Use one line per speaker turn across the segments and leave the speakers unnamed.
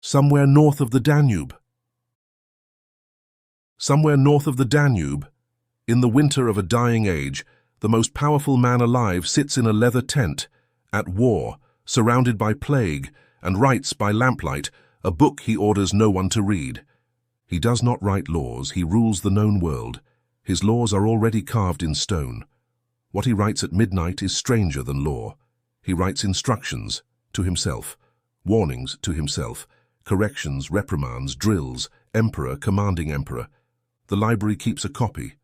Somewhere north of the Danube. Somewhere north of the Danube, in the winter of a dying age, the most powerful man alive sits in a leather tent, at war, surrounded by plague, and writes by lamplight a book he orders no one to read. He does not write laws, he rules the known world. His laws are already carved in stone. What he writes at midnight is stranger than law. He writes instructions to himself, warnings to himself, corrections, reprimands, drills, emperor commanding emperor. The library keeps a copy.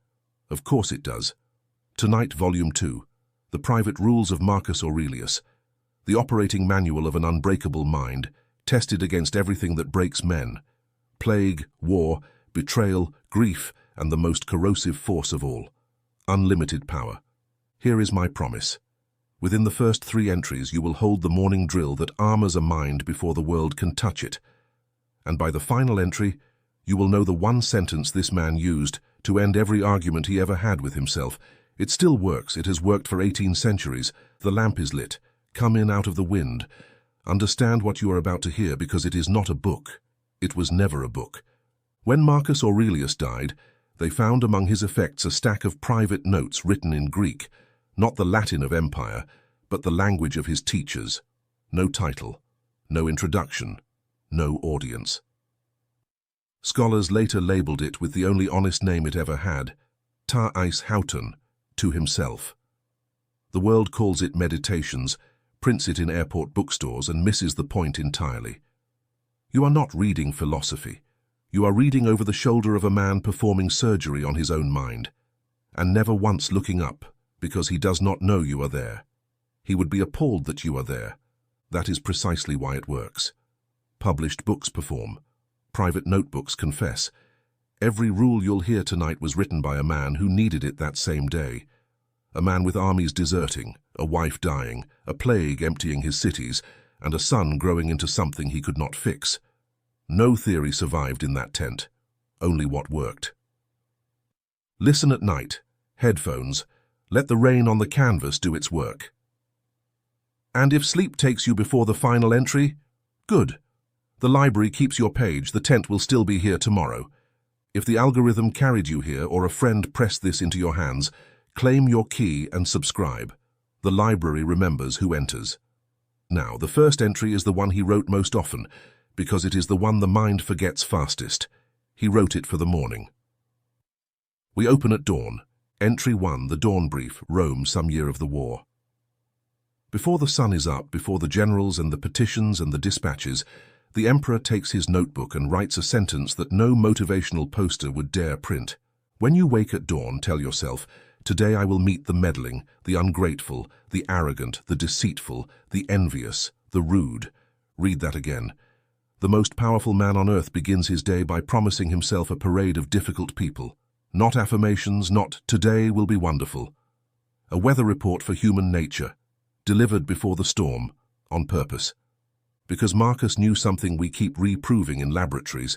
Of course it does. Tonight, Volume 2, The Private Rules of Marcus Aurelius, the operating manual of an unbreakable mind, tested against everything that breaks men. Plague, war, betrayal, grief, and the most corrosive force of all, unlimited power. Here is my promise. Within the first 3 entries you will hold the morning drill that armors a mind before the world can touch it. And by the final entry, you will know the one sentence this man used to end every argument he ever had with himself. It still works. It has worked for 18 centuries. The lamp is lit. Come in out of the wind. Understand what you are about to hear, because it is not a book. It was never a book. When Marcus Aurelius died, they found among his effects a stack of private notes written in Greek, not the Latin of empire, but the language of his teachers. No title, no introduction, no audience. Scholars later labeled it with the only honest name it ever had, ta eis hauten, to himself. The world calls it meditations, prints it in airport bookstores, and misses the point entirely. You are not reading philosophy. You are reading over the shoulder of a man performing surgery on his own mind, and never once looking up, because he does not know you are there. He would be appalled that you are there. That is precisely why it works. Published books perform. Private notebooks confess. Every rule you'll hear tonight was written by a man who needed it that same day. A man with armies deserting, a wife dying, a plague emptying his cities, and a son growing into something he could not fix. No theory survived in that tent, only what worked. Listen at night, headphones, let the rain on the canvas do its work. And if sleep takes you before the final entry, good. The library keeps your page, the tent will still be here tomorrow. If the algorithm carried you here or a friend pressed this into your hands, claim your key and subscribe. The library remembers who enters. Now, the first entry is the one he wrote most often, because it is the one the mind forgets fastest. He wrote it for the morning. We open at dawn. Entry 1, the dawn brief, Rome, some year of the war. Before the sun is up, before the generals and the petitions and the dispatches, the emperor takes his notebook and writes a sentence that no motivational poster would dare print. When you wake at dawn, tell yourself, today I will meet the meddling, the ungrateful, the arrogant, the deceitful, the envious, the rude. Read that again. The most powerful man on earth begins his day by promising himself a parade of difficult people. Not affirmations, not today will be wonderful. A weather report for human nature, delivered before the storm, on purpose. Because Marcus knew something we keep reproving in laboratories.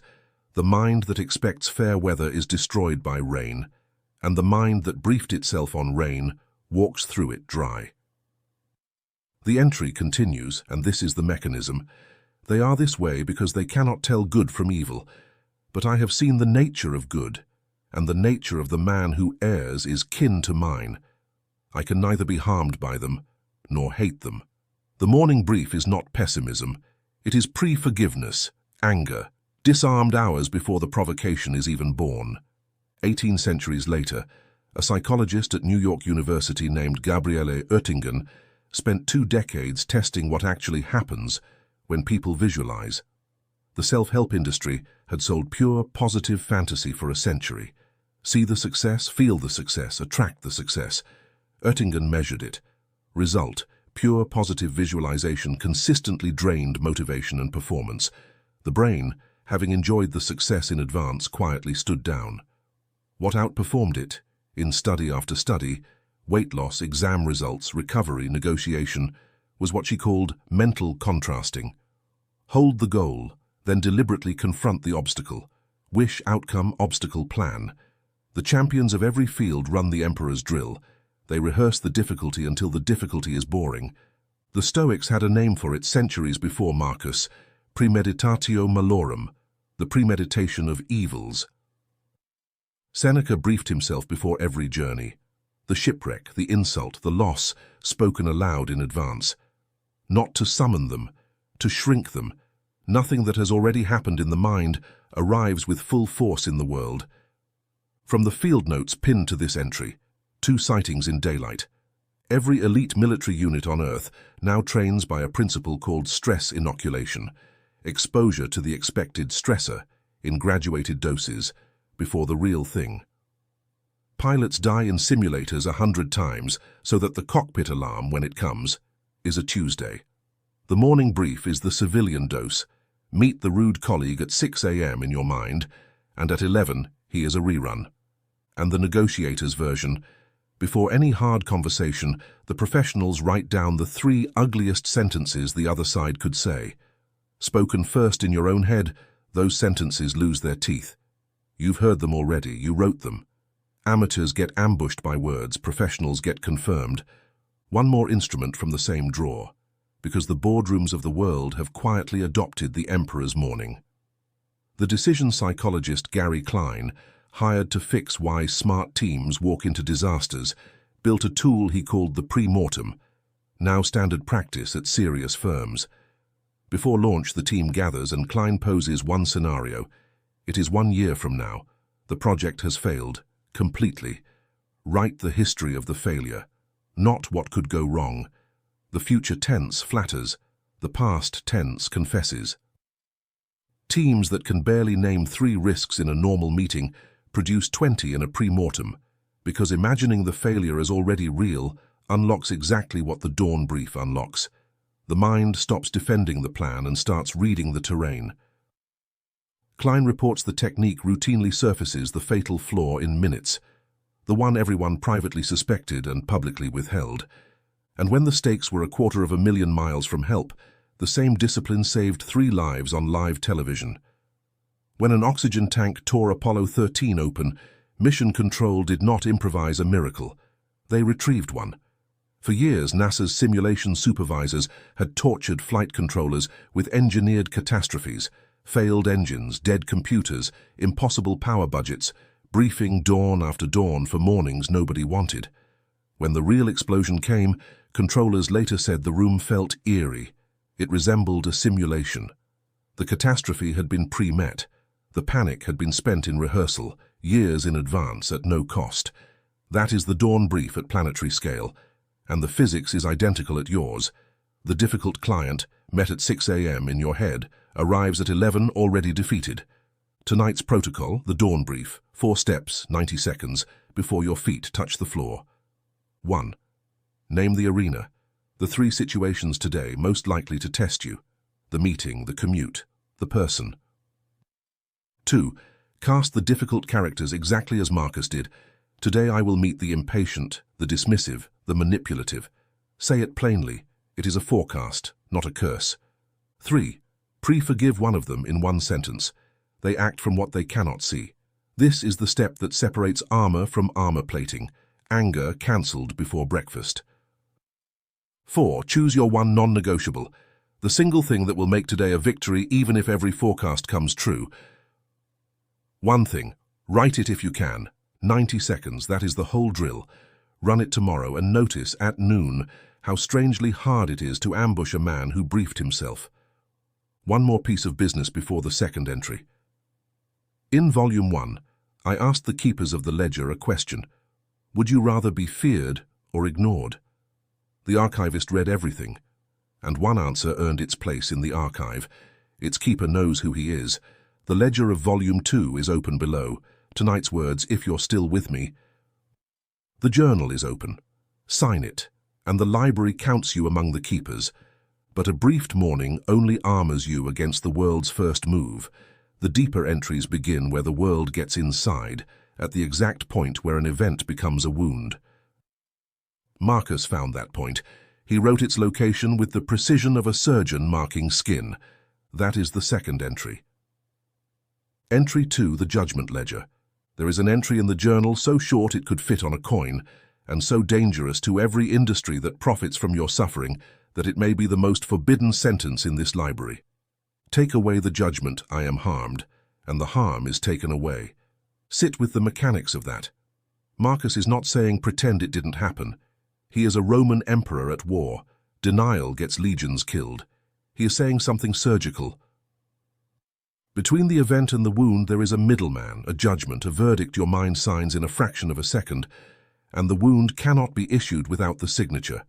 The mind that expects fair weather is destroyed by rain, and the mind that briefed itself on rain walks through it dry. The entry continues, and this is the mechanism. They are this way because they cannot tell good from evil, but I have seen the nature of good, and the nature of the man who errs is kin to mine. I can neither be harmed by them, nor hate them. The morning brief is not pessimism. It is pre-forgiveness, anger, disarmed hours before the provocation is even born. 18 centuries later, a psychologist at New York University named Gabriele Oettingen spent 2 decades testing what actually happens when people visualize. The self-help industry had sold pure, positive fantasy for a century. See the success, feel the success, attract the success. Oettingen measured it. Result: pure positive visualization consistently drained motivation and performance. The brain, having enjoyed the success in advance, quietly stood down. What outperformed it, in study after study, weight loss, exam results, recovery, negotiation, was what she called mental contrasting. Hold the goal, then deliberately confront the obstacle. Wish, outcome, obstacle, plan. The champions of every field run the emperor's drill. They rehearse the difficulty until the difficulty is boring. The Stoics had a name for it centuries before Marcus: premeditatio malorum, the premeditation of evils. Seneca briefed himself before every journey. The shipwreck, the insult, the loss, spoken aloud in advance. Not to summon them, to shrink them. Nothing that has already happened in the mind arrives with full force in the world. From the field notes pinned to this entry, 2 sightings in daylight. Every elite military unit on Earth now trains by a principle called stress inoculation, exposure to the expected stressor in graduated doses before the real thing. Pilots die in simulators 100 times so that the cockpit alarm, when it comes, is a Tuesday. The morning brief is the civilian dose. Meet the rude colleague at 6 a.m. in your mind, and at 11 he is a rerun. And the negotiator's version: before any hard conversation, the professionals write down the 3 ugliest sentences the other side could say. Spoken first in your own head, those sentences lose their teeth. You've heard them already, you wrote them. Amateurs get ambushed by words, professionals get confirmed. One more instrument from the same drawer, because the boardrooms of the world have quietly adopted the emperor's mourning. The decision psychologist Gary Klein, hired to fix why smart teams walk into disasters, built a tool he called the pre-mortem, now standard practice at serious firms. Before launch, the team gathers and Klein poses one scenario. It is 1 year from now. The project has failed, completely. Write the history of the failure, not what could go wrong. The future tense flatters, the past tense confesses. Teams that can barely name 3 risks in a normal meeting produce 20 in a pre-mortem, because imagining the failure as already real unlocks exactly what the dawn brief unlocks. The mind stops defending the plan and starts reading the terrain. Klein reports the technique routinely surfaces the fatal flaw in minutes, the one everyone privately suspected and publicly withheld. And when the stakes were 250,000 miles from help, the same discipline saved 3 lives on live television. When an oxygen tank tore Apollo 13 open, Mission Control did not improvise a miracle. They retrieved one. For years, NASA's simulation supervisors had tortured flight controllers with engineered catastrophes, failed engines, dead computers, impossible power budgets, briefing dawn after dawn for mornings nobody wanted. When the real explosion came, controllers later said the room felt eerie. It resembled a simulation. The catastrophe had been pre-met. The panic had been spent in rehearsal, years in advance at no cost. That is the dawn brief at planetary scale, and the physics is identical at yours. The difficult client, met at 6 a.m. in your head, arrives at 11 already defeated. Tonight's protocol, the dawn brief, 4 steps, 90 seconds, before your feet touch the floor. 1. Name the arena. The 3 situations today most likely to test you. The meeting, the commute, the person. 2. Cast the difficult characters exactly as Marcus did. Today I will meet the impatient, the dismissive, the manipulative. Say it plainly. It is a forecast, not a curse. 3. Pre-forgive one of them in 1 sentence. They act from what they cannot see. This is the step that separates armor from armor plating. Anger cancelled before breakfast. 4. Choose your 1 non-negotiable. The single thing that will make today a victory even if every forecast comes true. 1 thing. Write it if you can. 90 seconds, that is the whole drill. Run it tomorrow and notice at noon how strangely hard it is to ambush a man who briefed himself. 1 more piece of business before the second entry. In Volume 1, I asked the keepers of the ledger a question. Would you rather be feared or ignored? The archivist read everything, and 1 answer earned its place in the archive. Its keeper knows who he is. The ledger of Volume 2 is open below. Tonight's words, if you're still with me. The journal is open. Sign it, and the library counts you among the keepers. But a briefed morning only armors you against the world's first move. The deeper entries begin where the world gets inside, at the exact point where an event becomes a wound. Marcus found that point. He wrote its location with the precision of a surgeon marking skin. That is the second entry. Entry 2, the judgment ledger. There is an entry in the journal so short it could fit on a coin, and so dangerous to every industry that profits from your suffering that it may be the most forbidden sentence in this library. Take away the judgment, I am harmed, and the harm is taken away. Sit with the mechanics of that. Marcus is not saying pretend it didn't happen. He is a Roman emperor at war. Denial gets legions killed. He is saying something surgical. Between the event and the wound there is a middleman, a judgment, a verdict your mind signs in a fraction of a second, and the wound cannot be issued without the signature.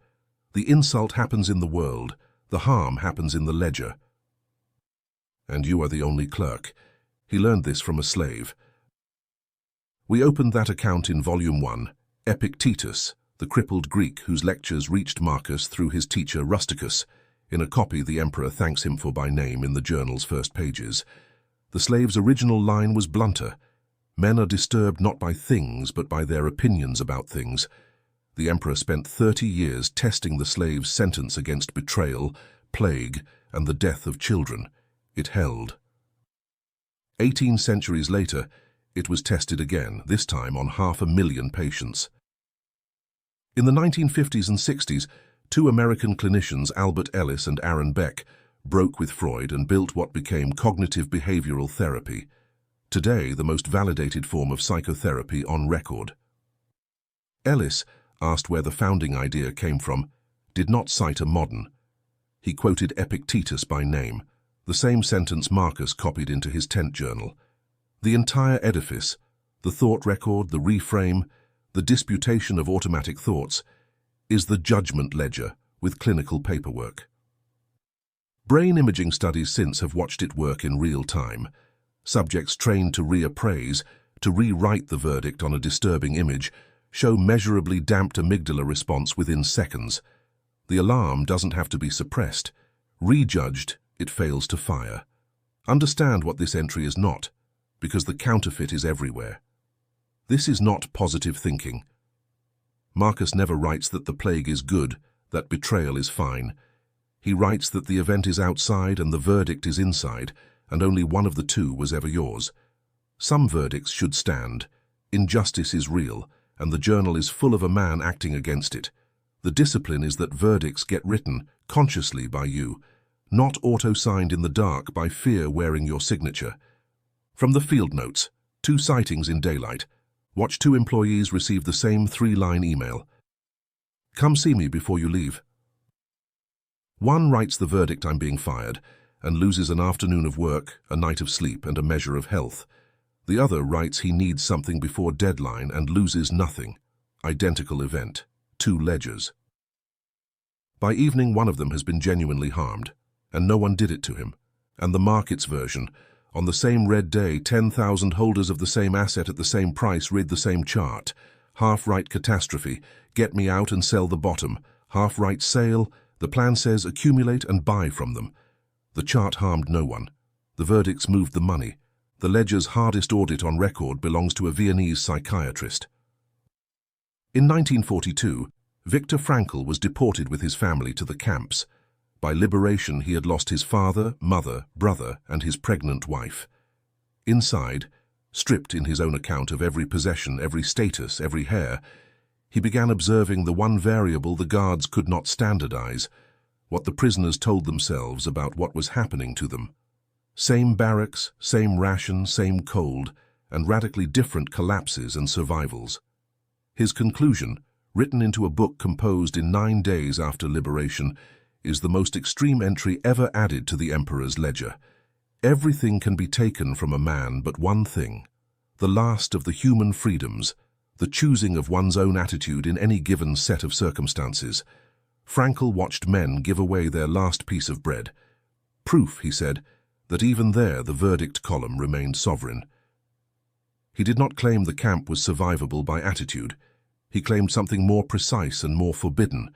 The insult happens in the world, the harm happens in the ledger. And you are the only clerk. He learned this from a slave. We opened that account in Volume 1, Epictetus, the crippled Greek whose lectures reached Marcus through his teacher Rusticus. In a copy the emperor thanks him for by name in the journal's first pages. The slave's original line was blunter. Men are disturbed not by things, but by their opinions about things. The emperor spent 30 years testing the slave's sentence against betrayal, plague, and the death of children. It held. 18 centuries later, it was tested again, this time on 500,000 patients. In the 1950s and 60s, two American clinicians, Albert Ellis and Aaron Beck, broke with Freud and built what became cognitive behavioral therapy, today the most validated form of psychotherapy on record. Ellis, asked where the founding idea came from, did not cite a modern. He quoted Epictetus by name, the same sentence Marcus copied into his tent journal. The entire edifice, the thought record, the reframe, the disputation of automatic thoughts, is the judgment ledger with clinical paperwork. Brain imaging studies since have watched it work in real time. Subjects trained to reappraise, to rewrite the verdict on a disturbing image, show measurably damped amygdala response within seconds. The alarm doesn't have to be suppressed. Rejudged, it fails to fire. Understand what this entry is not, because the counterfeit is everywhere. This is not positive thinking. Marcus never writes that the plague is good, that betrayal is fine. He writes that the event is outside and the verdict is inside, and only one of the two was ever yours. Some verdicts should stand. Injustice is real, and the journal is full of a man acting against it. The discipline is that verdicts get written consciously by you, not auto-signed in the dark by fear wearing your signature. From the field notes, 2 sightings in daylight. Watch 2 employees receive the same 3-line email. Come see me before you leave. One writes the verdict I'm being fired and loses an afternoon of work, a night of sleep, and a measure of health. The other writes he needs something before deadline and loses nothing. Identical event. 2 ledgers. By evening one of them has been genuinely harmed, and no one did it to him. And the market's version, on the same red day, 10,000 holders of the same asset at the same price read the same chart. Half-right catastrophe, get me out and sell the bottom. Half-right sale, the plan says accumulate and buy from them. The chart harmed no one. The verdicts moved the money. The ledger's hardest audit on record belongs to a Viennese psychiatrist. In 1942, Viktor Frankl was deported with his family to the camps. By liberation, he had lost his father, mother, brother, and his pregnant wife. Inside, stripped in his own account of every possession, every status, every hair, he began observing the one variable the guards could not standardize, what the prisoners told themselves about what was happening to them. Same barracks, same ration, same cold, and radically different collapses and survivals. His conclusion, written into a book composed in 9 days after liberation, is the most extreme entry ever added to the emperor's ledger. Everything can be taken from a man but one thing, the last of the human freedoms, the choosing of one's own attitude in any given set of circumstances. Frankl watched men give away their last piece of bread. Proof, he said, that even there the verdict column remained sovereign. He did not claim the camp was survivable by attitude. He claimed something more precise and more forbidden,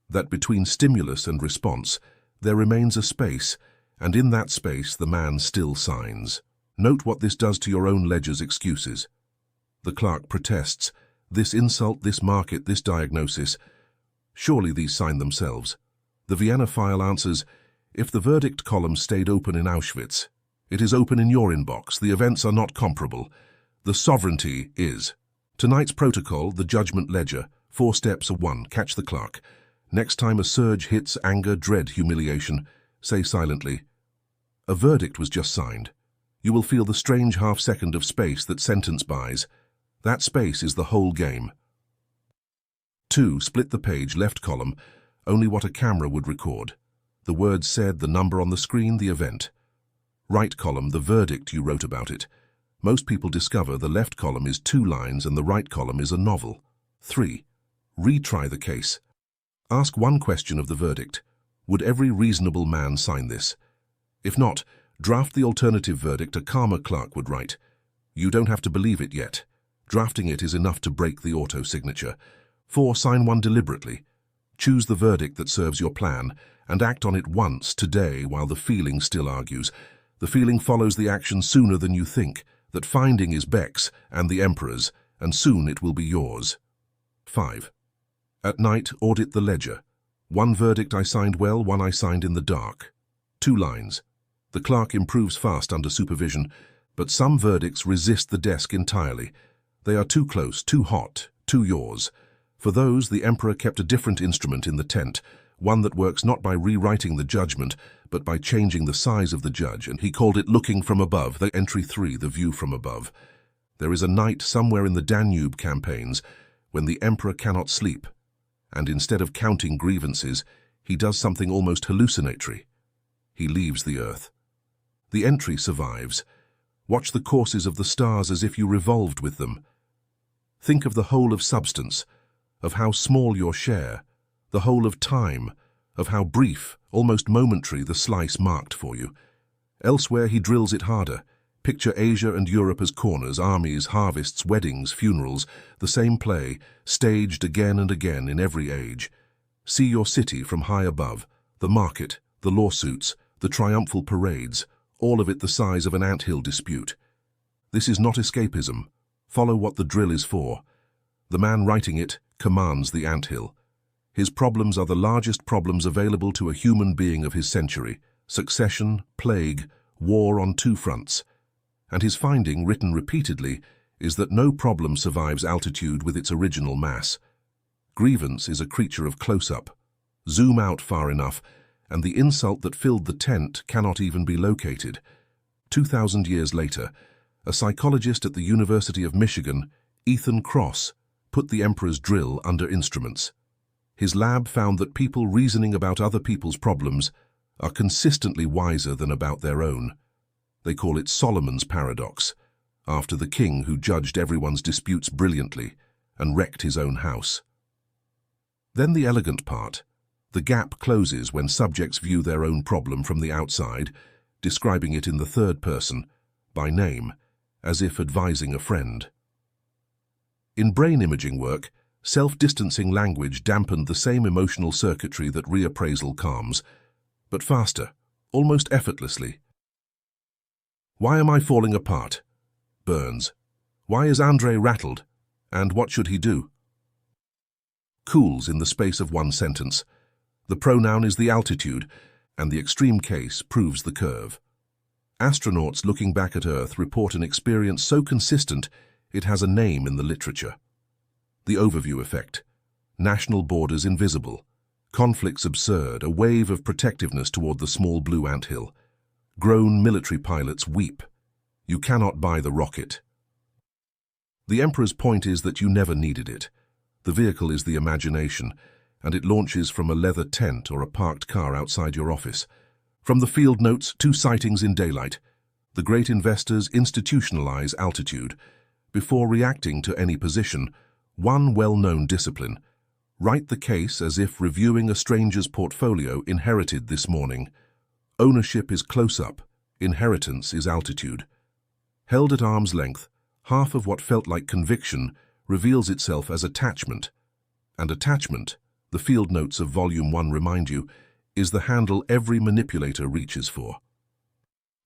that between stimulus and response there remains a space, and in that space the man still signs. Note what this does to your own ledger's excuses. The clerk protests, this insult, this market, this diagnosis. Surely these sign themselves. The Vienna file answers, if the verdict column stayed open in Auschwitz, it is open in your inbox. The events are not comparable. The sovereignty is. Tonight's protocol, the judgment ledger, 4 steps. 1. Catch the clerk. Next time a surge hits, anger, dread, humiliation, say silently, A verdict was just signed. You will feel the strange half-second of space that sentence buys. That space is the whole game. 2. Split the page, left column, only what a camera would record. The words said, the number on the screen, the event. Right column, the verdict you wrote about it. Most people discover the left column is 2 lines and the right column is a novel. 3. Retry the case. Ask one question of the verdict. Would every reasonable man sign this? If not, draft the alternative verdict a calmer clerk would write. You don't have to believe it yet. Drafting it is enough to break the auto-signature. 4. Sign one deliberately. Choose the verdict that serves your plan and act on it once, today, while the feeling still argues. The feeling follows the action sooner than you think. That finding is Beck's and the Emperor's, and soon it will be yours. 5. At night, audit the ledger. One verdict I signed well, one I signed in the dark. 2 lines. The clerk improves fast under supervision, but some verdicts resist the desk entirely. They are too close, too hot, too yours. For those, the Emperor kept a different instrument in the tent, one that works not by rewriting the judgment, but by changing the size of the judge, and he called it looking from above, the entry 3, the view from above. There is a night somewhere in the Danube campaigns when the Emperor cannot sleep, and instead of counting grievances, he does something almost hallucinatory. He leaves the earth. The entry survives. Watch the courses of the stars as if you revolved with them. Think of the whole of substance, of how small your share, the whole of time, of how brief, almost momentary the slice marked for you. Elsewhere he drills it harder. Picture Asia and Europe as corners, armies, harvests, weddings, funerals, the same play, staged again and again in every age. See your city from high above, the market, the lawsuits, the triumphal parades, all of it the size of an anthill dispute. This is not escapism. Follow what the drill is for. The man writing it commands the anthill. His problems are the largest problems available to a human being of his century: succession, plague, war on 2 fronts. And his finding, written repeatedly, is that no problem survives altitude with its original mass. Grievance is a creature of close-up. Zoom out far enough, and the insult that filled the tent cannot even be located. 2,000 years later, a psychologist at the University of Michigan, Ethan Kross, put the Emperor's drill under instruments. His lab found that people reasoning about other people's problems are consistently wiser than about their own. They call it Solomon's paradox, after the king who judged everyone's disputes brilliantly and wrecked his own house. Then the elegant part. The gap closes when subjects view their own problem from the outside, describing it in the third person, by name, as if advising a friend. In brain imaging work, self-distancing language dampened the same emotional circuitry that reappraisal calms, but faster, almost effortlessly. Why am I falling apart? Burns. Why is Andre rattled? And what should he do? Cools in the space of one sentence. The pronoun is the altitude, and the extreme case proves the curve. Astronauts looking back at Earth report an experience so consistent it has a name in the literature. The overview effect. National borders invisible. Conflicts absurd, a wave of protectiveness toward the small blue anthill. Grown military pilots weep. You cannot buy the rocket. The Emperor's point is that you never needed it. The vehicle is the imagination, and it launches from a leather tent or a parked car outside your office. From the field notes, 2 sightings in daylight. The great investors institutionalize altitude. Before reacting to any position, one well-known discipline. Write the case as if reviewing a stranger's portfolio inherited this morning. Ownership is close-up, inheritance is altitude. Held at arm's length, half of what felt like conviction reveals itself as attachment. And attachment, the field notes of Volume 1 remind you, is the handle every manipulator reaches for.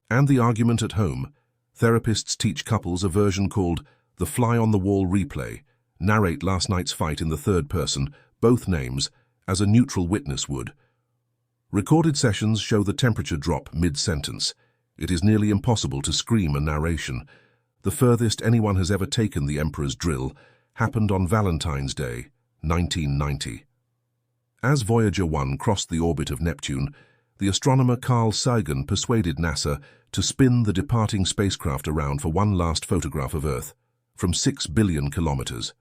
And the argument at home. Therapists teach couples a version called the fly-on-the-wall replay. Narrate last night's fight in the third person, both names, as a neutral witness would. Recorded sessions show the temperature drop mid-sentence. It is nearly impossible to scream a narration. The furthest anyone has ever taken the Emperor's drill happened on Valentine's Day, 1990. As Voyager 1 crossed the orbit of Neptune, the astronomer Carl Sagan persuaded NASA to spin the departing spacecraft around for one last photograph of Earth, from 6 billion kilometers.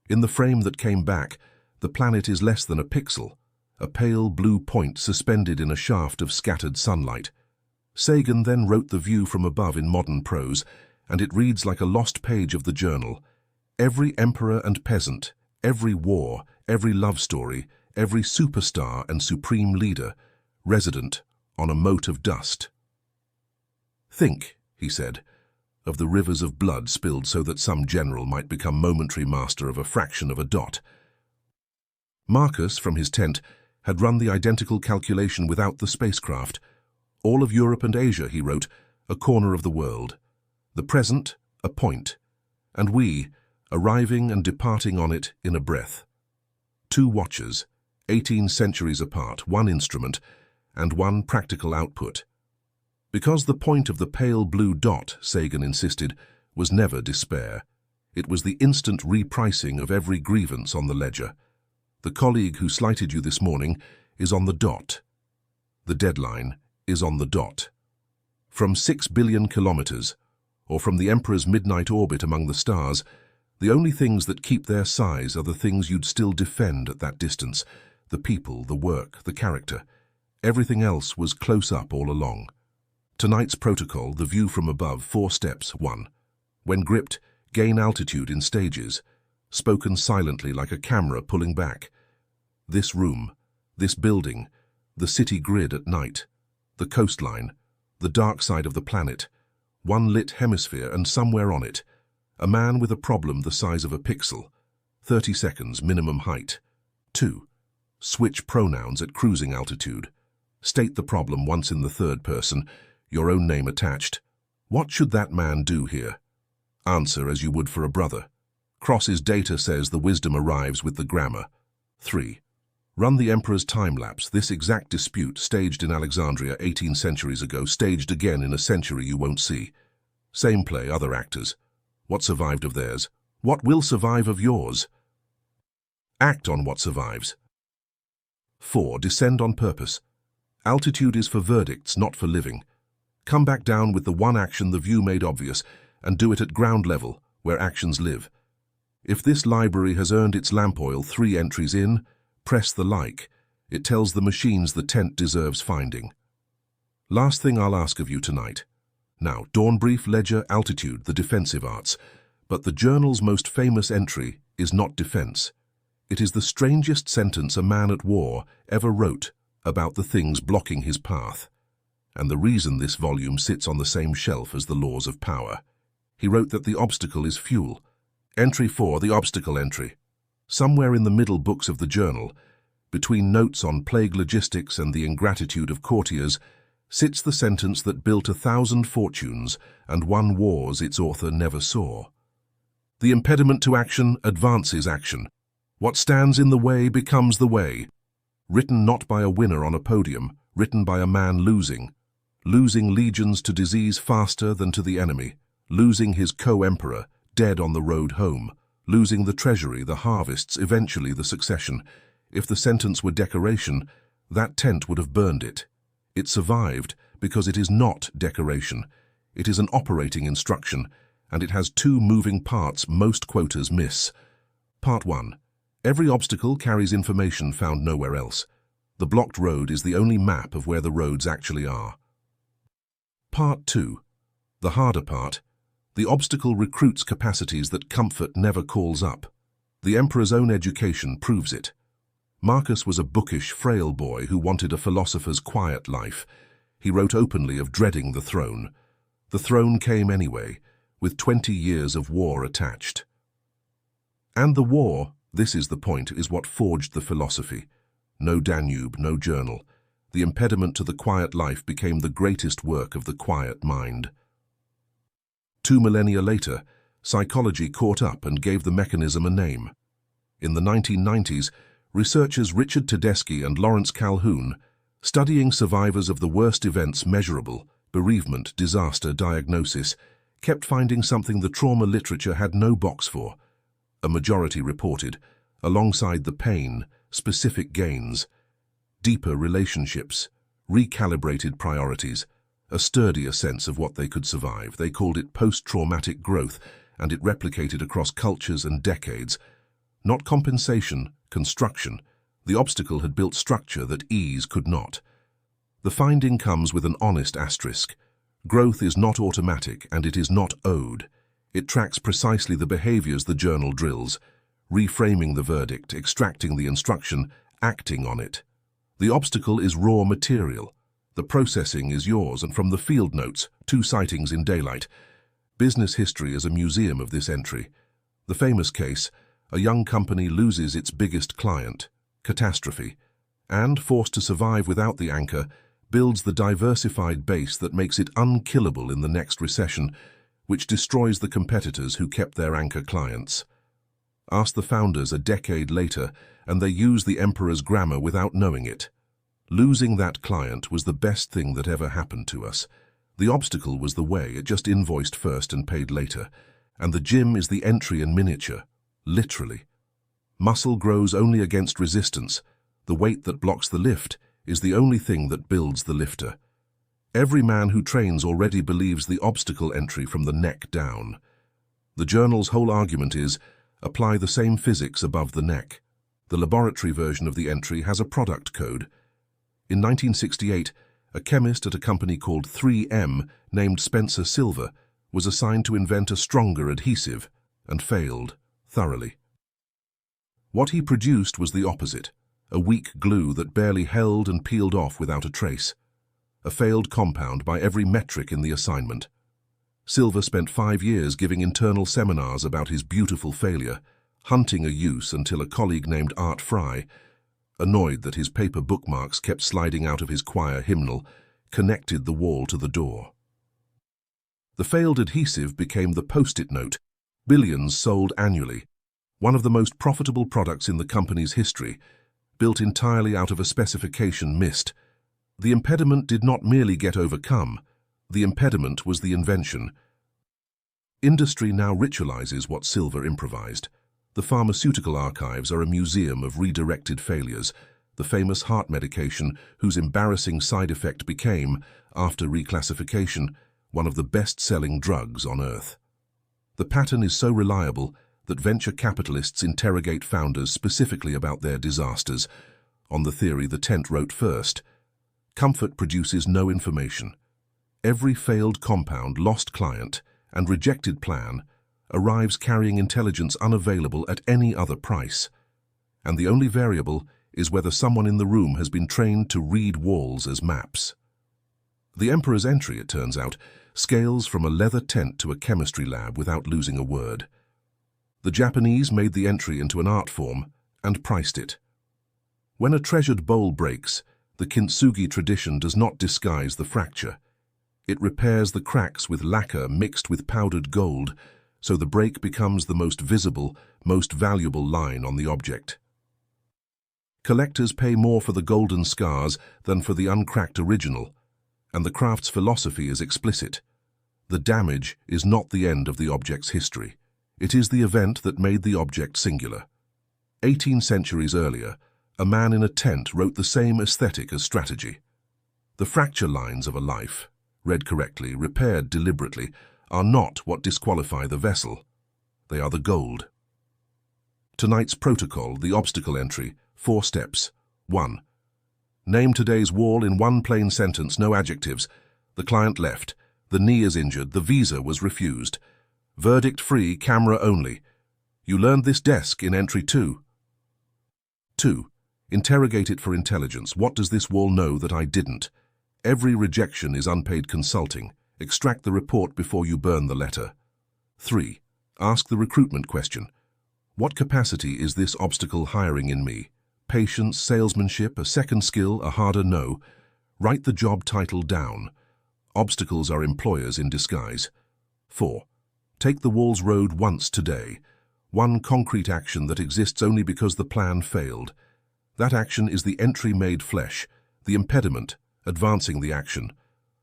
In the frame that came back, the planet is less than a pixel, a pale blue point suspended in a shaft of scattered sunlight. Sagan then wrote the view from above in modern prose, and it reads like a lost page of the journal. Every emperor and peasant, every war, every love story, every superstar and supreme leader, resident on a mote of dust. Think, he said, of the rivers of blood spilled so that some general might become momentary master of a fraction of a dot. Marcus, from his tent, had run the identical calculation without the spacecraft. All of Europe and Asia, he wrote, a corner of the world. The present, a point. And we, arriving and departing on it in a breath. 2 watches, 18 centuries apart, 1 instrument, and 1 practical output. Because the point of the pale blue dot, Sagan insisted, was never despair. It was the instant repricing of every grievance on the ledger. The colleague who slighted you this morning is on the dot. The deadline is on the dot. From 6 billion kilometers, or from the Emperor's midnight orbit among the stars, the only things that keep their size are the things you'd still defend at that distance, the people, the work, the character. Everything else was close up all along. Tonight's protocol, the view from above, 4 steps. 1. When gripped, gain altitude in stages, spoken silently like a camera pulling back. This room, this building, the city grid at night, the coastline, the dark side of the planet, 1 lit hemisphere and somewhere on it, a man with a problem the size of a pixel, 30 seconds minimum height. 2. Switch pronouns at cruising altitude. State the problem once in the third person, your own name attached. What should that man do here? Answer as you would for a brother. Cross's data says the wisdom arrives with the grammar. 3. Run the Emperor's time-lapse. This exact dispute, staged in Alexandria 18 centuries ago, staged again in a century you won't see. Same play, other actors. What survived of theirs? What will survive of yours? Act on what survives. 4. Descend on purpose. Altitude is for verdicts, not for living. Come back down with the one action the view made obvious, and do it at ground level, where actions live. If this library has earned its lamp oil 3 entries in, press the like. It tells the machines the tent deserves finding. Last thing I'll ask of you tonight. Now, dawn brief, ledger, altitude, the defensive arts. But the journal's most famous entry is not defense. It is the strangest sentence a man at war ever wrote about the things blocking his path, and the reason this volume sits on the same shelf as the laws of power. He wrote that the obstacle is fuel. Entry 4, the obstacle entry. Somewhere in the middle books of the journal, between notes on plague logistics and the ingratitude of courtiers, sits the sentence that built 1,000 fortunes and won wars its author never saw. The impediment to action advances action. What stands in the way becomes the way. Written not by a winner on a podium, written by a man losing legions to disease faster than to the enemy, losing his co-emperor, dead on the road home, losing the treasury, the harvests, eventually the succession. If the sentence were decoration, that tent would have burned it. It survived because it is not decoration. It is an operating instruction, and it has 2 moving parts most quoters miss. Part 1. Every obstacle carries information found nowhere else. The blocked road is the only map of where the roads actually are. Part 2. The harder part. The obstacle recruits capacities that comfort never calls up. The Emperor's own education proves it. Marcus was a bookish, frail boy who wanted a philosopher's quiet life. He wrote openly of dreading the throne. The throne came anyway, with 20 years of war attached. And the war, this is the point, is what forged the philosophy. No Danube, no journal. The impediment to the quiet life became the greatest work of the quiet mind. 2 millennia later, psychology caught up and gave the mechanism a name. In the 1990s, researchers Richard Tedeschi and Lawrence Calhoun, studying survivors of the worst events measurable, bereavement, disaster, diagnosis, kept finding something the trauma literature had no box for. A majority reported, alongside the pain, specific gains, deeper relationships, recalibrated priorities, a sturdier sense of what they could survive. They called it post-traumatic growth, and it replicated across cultures and decades. Not compensation, construction. The obstacle had built structure that ease could not. The finding comes with an honest asterisk. Growth is not automatic, and it is not owed. It tracks precisely the behaviors the journal drills, reframing the verdict, extracting the instruction, acting on it. The obstacle is raw material. The processing is yours, and from the field notes, 2 sightings in daylight. Business history is a museum of this entry. The famous case, a young company loses its biggest client, catastrophe, and, forced to survive without the anchor, builds the diversified base that makes it unkillable in the next recession, which destroys the competitors who kept their anchor clients. Ask the founders a decade later, and they use the emperor's grammar without knowing it. Losing that client was the best thing that ever happened to us. The obstacle was the way, it just invoiced first and paid later. And the gym is the entry in miniature, literally. Muscle grows only against resistance. The weight that blocks the lift is the only thing that builds the lifter. Every man who trains already believes the obstacle entry from the neck down. The journal's whole argument is, apply the same physics above the neck. The laboratory version of the entry has a product code. In 1968, a chemist at a company called 3M, named Spencer Silver, was assigned to invent a stronger adhesive, and failed thoroughly. What he produced was the opposite, a weak glue that barely held and peeled off without a trace. A failed compound by every metric in the assignment. Silver spent 5 years giving internal seminars about his beautiful failure, hunting a use until a colleague named Art Fry, annoyed that his paper bookmarks kept sliding out of his choir hymnal, connected the wall to the door. The failed adhesive became the post-it note, billions sold annually, one of the most profitable products in the company's history, built entirely out of a specification missed. The impediment did not merely get overcome, the impediment was the invention. Industry now ritualizes what Silver improvised. The pharmaceutical archives are a museum of redirected failures, the famous heart medication whose embarrassing side effect became, after reclassification, one of the best-selling drugs on Earth. The pattern is so reliable that venture capitalists interrogate founders specifically about their disasters, on the theory the tent wrote first. Comfort produces no information. Every failed compound, lost client, and rejected plan arrives carrying intelligence unavailable at any other price. And the only variable is whether someone in the room has been trained to read walls as maps. The Emperor's entry, it turns out, scales from a leather tent to a chemistry lab without losing a word. The Japanese made the entry into an art form and priced it. When a treasured bowl breaks, the kintsugi tradition does not disguise the fracture. It repairs the cracks with lacquer mixed with powdered gold, so the break becomes the most visible, most valuable line on the object. Collectors pay more for the golden scars than for the uncracked original, and the craft's philosophy is explicit. The damage is not the end of the object's history. It is the event that made the object singular. 18 centuries earlier, a man in a tent wrote the same aesthetic as strategy. The fracture lines of a life, read correctly, repaired deliberately, are not what disqualify the vessel. They are the gold. Tonight's protocol, the obstacle entry, 4 steps. 1. Name today's wall in one plain sentence, no adjectives. The client left. The knee is injured. The visa was refused. Verdict free, camera only. You learned this desk in entry 2. 2. Interrogate it for intelligence. What does this wall know that I didn't? Every rejection is unpaid consulting. Extract the report before you burn the letter. 3. Ask the recruitment question. What capacity is this obstacle hiring in me? Patience, salesmanship, a second skill, a harder no. Write the job title down. Obstacles are employers in disguise. 4. Take the wall's road once today. One concrete action that exists only because the plan failed. That action is the entry made flesh, the impediment, advancing the action.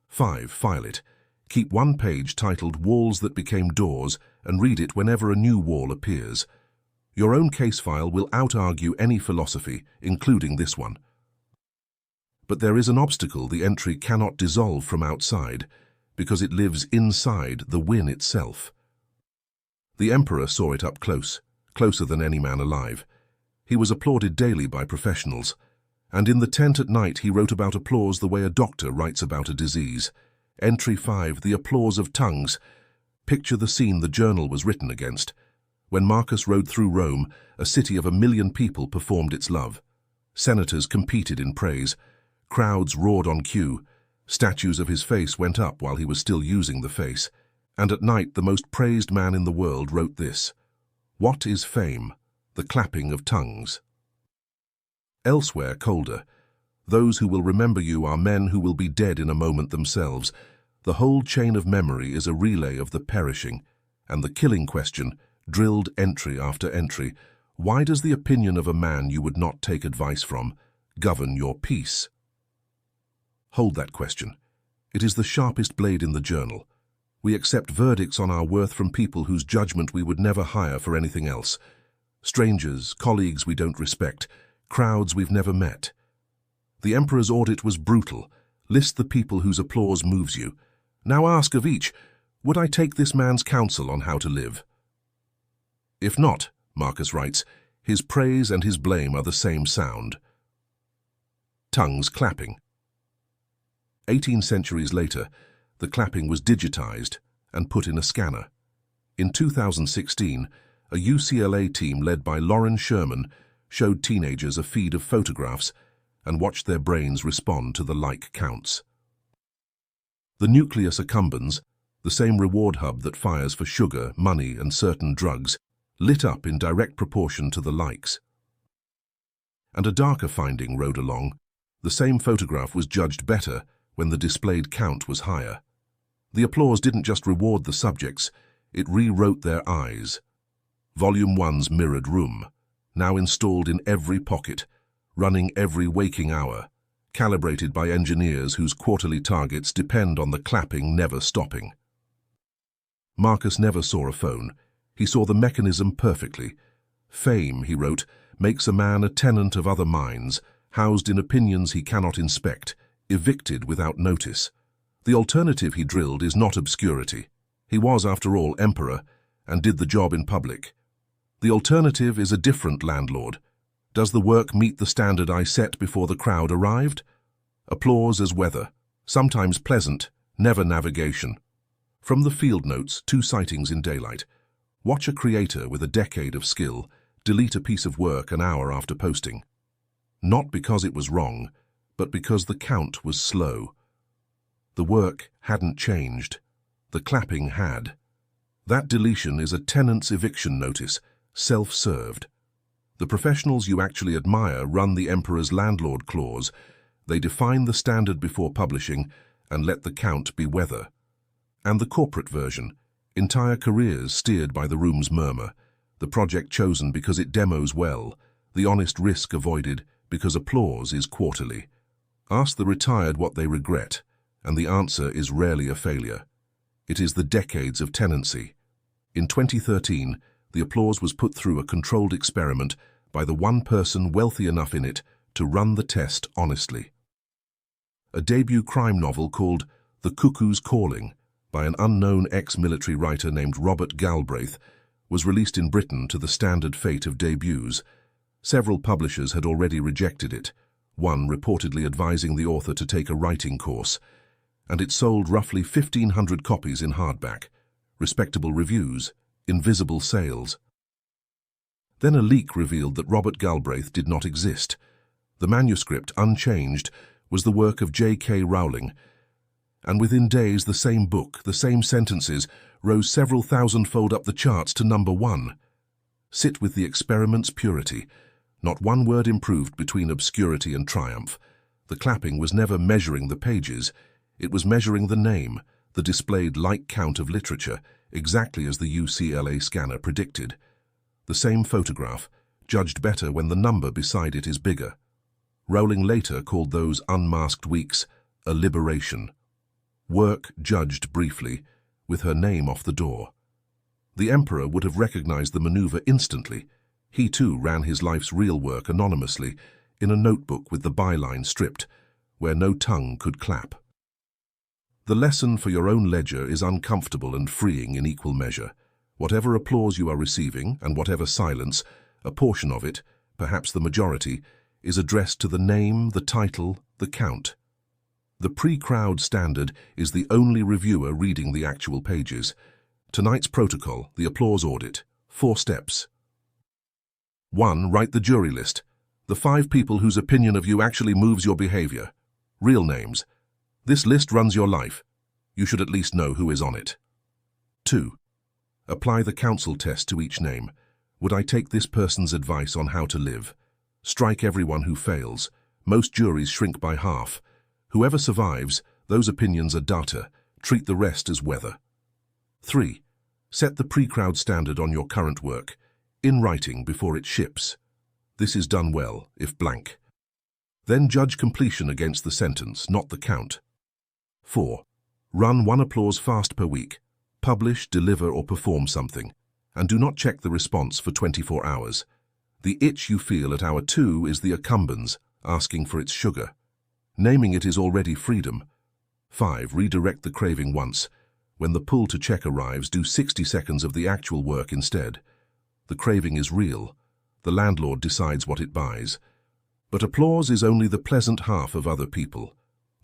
5. File it. Keep one page titled Walls That Became Doors and read it whenever a new wall appears. Your own case file will out-argue any philosophy, including this one. But there is an obstacle the entry cannot dissolve from outside, because it lives inside the win itself. The emperor saw it up close, closer than any man alive. He was applauded daily by professionals, and in the tent at night he wrote about applause the way a doctor writes about a disease. Entry 5, the applause of tongues. Picture the scene the journal was written against. When Marcus rode through Rome, a city of 1 million people performed its love. Senators competed in praise. Crowds roared on cue. Statues of his face went up while he was still using the face. And at night the most praised man in the world wrote this: "What is fame? The clapping of tongues." Elsewhere, colder. Those who will remember you are men who will be dead in a moment themselves. The whole chain of memory is a relay of the perishing. And the killing question, drilled entry after entry: why does the opinion of a man you would not take advice from govern your peace? Hold that question. It is the sharpest blade in the journal. We accept verdicts on our worth from people whose judgment we would never hire for anything else. Strangers, colleagues we don't respect, crowds we've never met. The emperor's audit was brutal. List the people whose applause moves you. Now ask of each, would I take this man's counsel on how to live? If not, Marcus writes, his praise and his blame are the same sound. Tongues clapping. 18 centuries later, the clapping was digitized and put in a scanner. In 2016, a UCLA team led by Lauren Sherman showed teenagers a feed of photographs and watched their brains respond to the like counts. The nucleus accumbens, the same reward hub that fires for sugar, money, and certain drugs, lit up in direct proportion to the likes. And a darker finding rode along. The same photograph was judged better when the displayed count was higher. The applause didn't just reward the subjects, it rewrote their eyes. Volume 1's mirrored room, now installed in every pocket, running every waking hour, calibrated by engineers whose quarterly targets depend on the clapping never stopping. Marcus never saw a phone. He saw the mechanism perfectly. Fame, he wrote, makes a man a tenant of other minds, housed in opinions he cannot inspect, evicted without notice. The alternative he drilled is not obscurity. He was, after all, emperor, and did the job in public. The alternative is a different landlord. Does the work meet the standard I set before the crowd arrived? Applause as weather, sometimes pleasant, never navigation. From the field notes, 2 sightings in daylight. Watch a creator with a decade of skill delete a piece of work an hour after posting. Not because it was wrong, but because the count was slow. The work hadn't changed. The clapping had. That deletion is a tenant's eviction notice, self-served. The professionals you actually admire run the emperor's landlord clause. They define the standard before publishing and let the count be weather. And the corporate version, entire careers steered by the room's murmur, the project chosen because it demos well, the honest risk avoided because applause is quarterly. Ask the retired what they regret, and the answer is rarely a failure. It is the decades of tenancy. In 2013, the applause was put through a controlled experiment by the one person wealthy enough in it to run the test honestly. A debut crime novel called The Cuckoo's Calling, by an unknown ex-military writer named Robert Galbraith, was released in Britain to the standard fate of debuts. Several publishers had already rejected it, one reportedly advising the author to take a writing course, and it sold roughly 1,500 copies in hardback, respectable reviews, invisible sales. Then a leak revealed that Robert Galbraith did not exist. The manuscript, unchanged, was the work of J.K. Rowling, and within days the same book, the same sentences, rose several thousand-fold up the charts to number 1. Sit with the experiment's purity. Not one word improved between obscurity and triumph. The clapping was never measuring the pages. It was measuring the name, the displayed like count of literature, exactly as the UCLA scanner predicted. The same photograph, judged better when the number beside it is bigger. Rowling later called those unmasked weeks a liberation. Work judged briefly, with her name off the door. The emperor would have recognized the maneuver instantly. He too ran his life's real work anonymously, in a notebook with the byline stripped. where no tongue could clap. The lesson for your own ledger is uncomfortable and freeing in equal measure. Whatever applause you are receiving, and whatever silence, a portion of it, perhaps the majority, is addressed to the name, the title, the count. The pre-crowd standard is the only reviewer reading the actual pages. Tonight's protocol, the applause audit. 4 steps. 1. Write the jury list. The 5 people whose opinion of you actually moves your behavior. Real names. This list runs your life. You should at least know who is on it. 2. Apply the counsel test to each name. Would I take this person's advice on how to live? Strike everyone who fails. Most juries shrink by half. Whoever survives, those opinions are data. Treat the rest as weather. 3. Set the pre-crowd standard on your current work, in writing before it ships. This is done well, if blank. Then judge completion against the sentence, not the count. 4. Run 1 applause fast per week. Publish, deliver, or perform something. And do not check the response for 24 hours. The itch you feel at hour 2 is the accumbens, asking for its sugar. Naming it is already freedom. 5. Redirect the craving once. When the pull to check arrives, do 60 seconds of the actual work instead. The craving is real. The landlord decides what it buys. But applause is only the pleasant half of other people.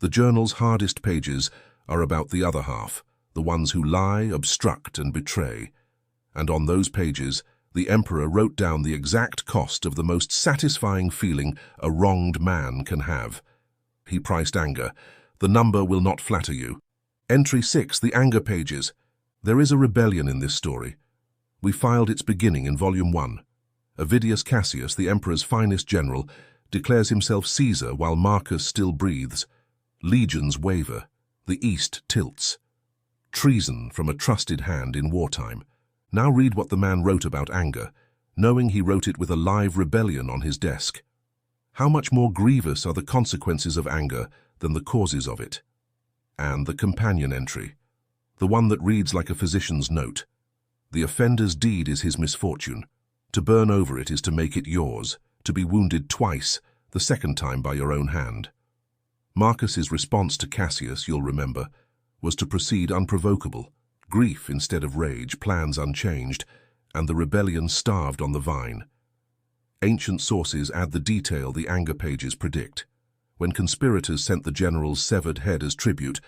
The journal's hardest pages are about the other half, the ones who lie, obstruct, and betray. And on those pages, the emperor wrote down the exact cost of the most satisfying feeling a wronged man can have. He priced anger. The number will not flatter you. Entry 6, the anger pages. There is a rebellion in this story. We filed its beginning in Volume 1. Avidius Cassius, the emperor's finest general, declares himself Caesar while Marcus still breathes. Legions waver. The East tilts. Treason from a trusted hand in wartime. Now read what the man wrote about anger, knowing he wrote it with a live rebellion on his desk. How much more grievous are the consequences of anger than the causes of it? And the companion entry, the one that reads like a physician's note. The offender's deed is his misfortune. To burn over it is to make it yours, to be wounded twice, the second time by your own hand. Marcus's response to Cassius, you'll remember, was to proceed unprovocable, grief instead of rage, plans unchanged, and the rebellion starved on the vine. Ancient sources add the detail the anger pages predict. When conspirators sent the general's severed head as tribute,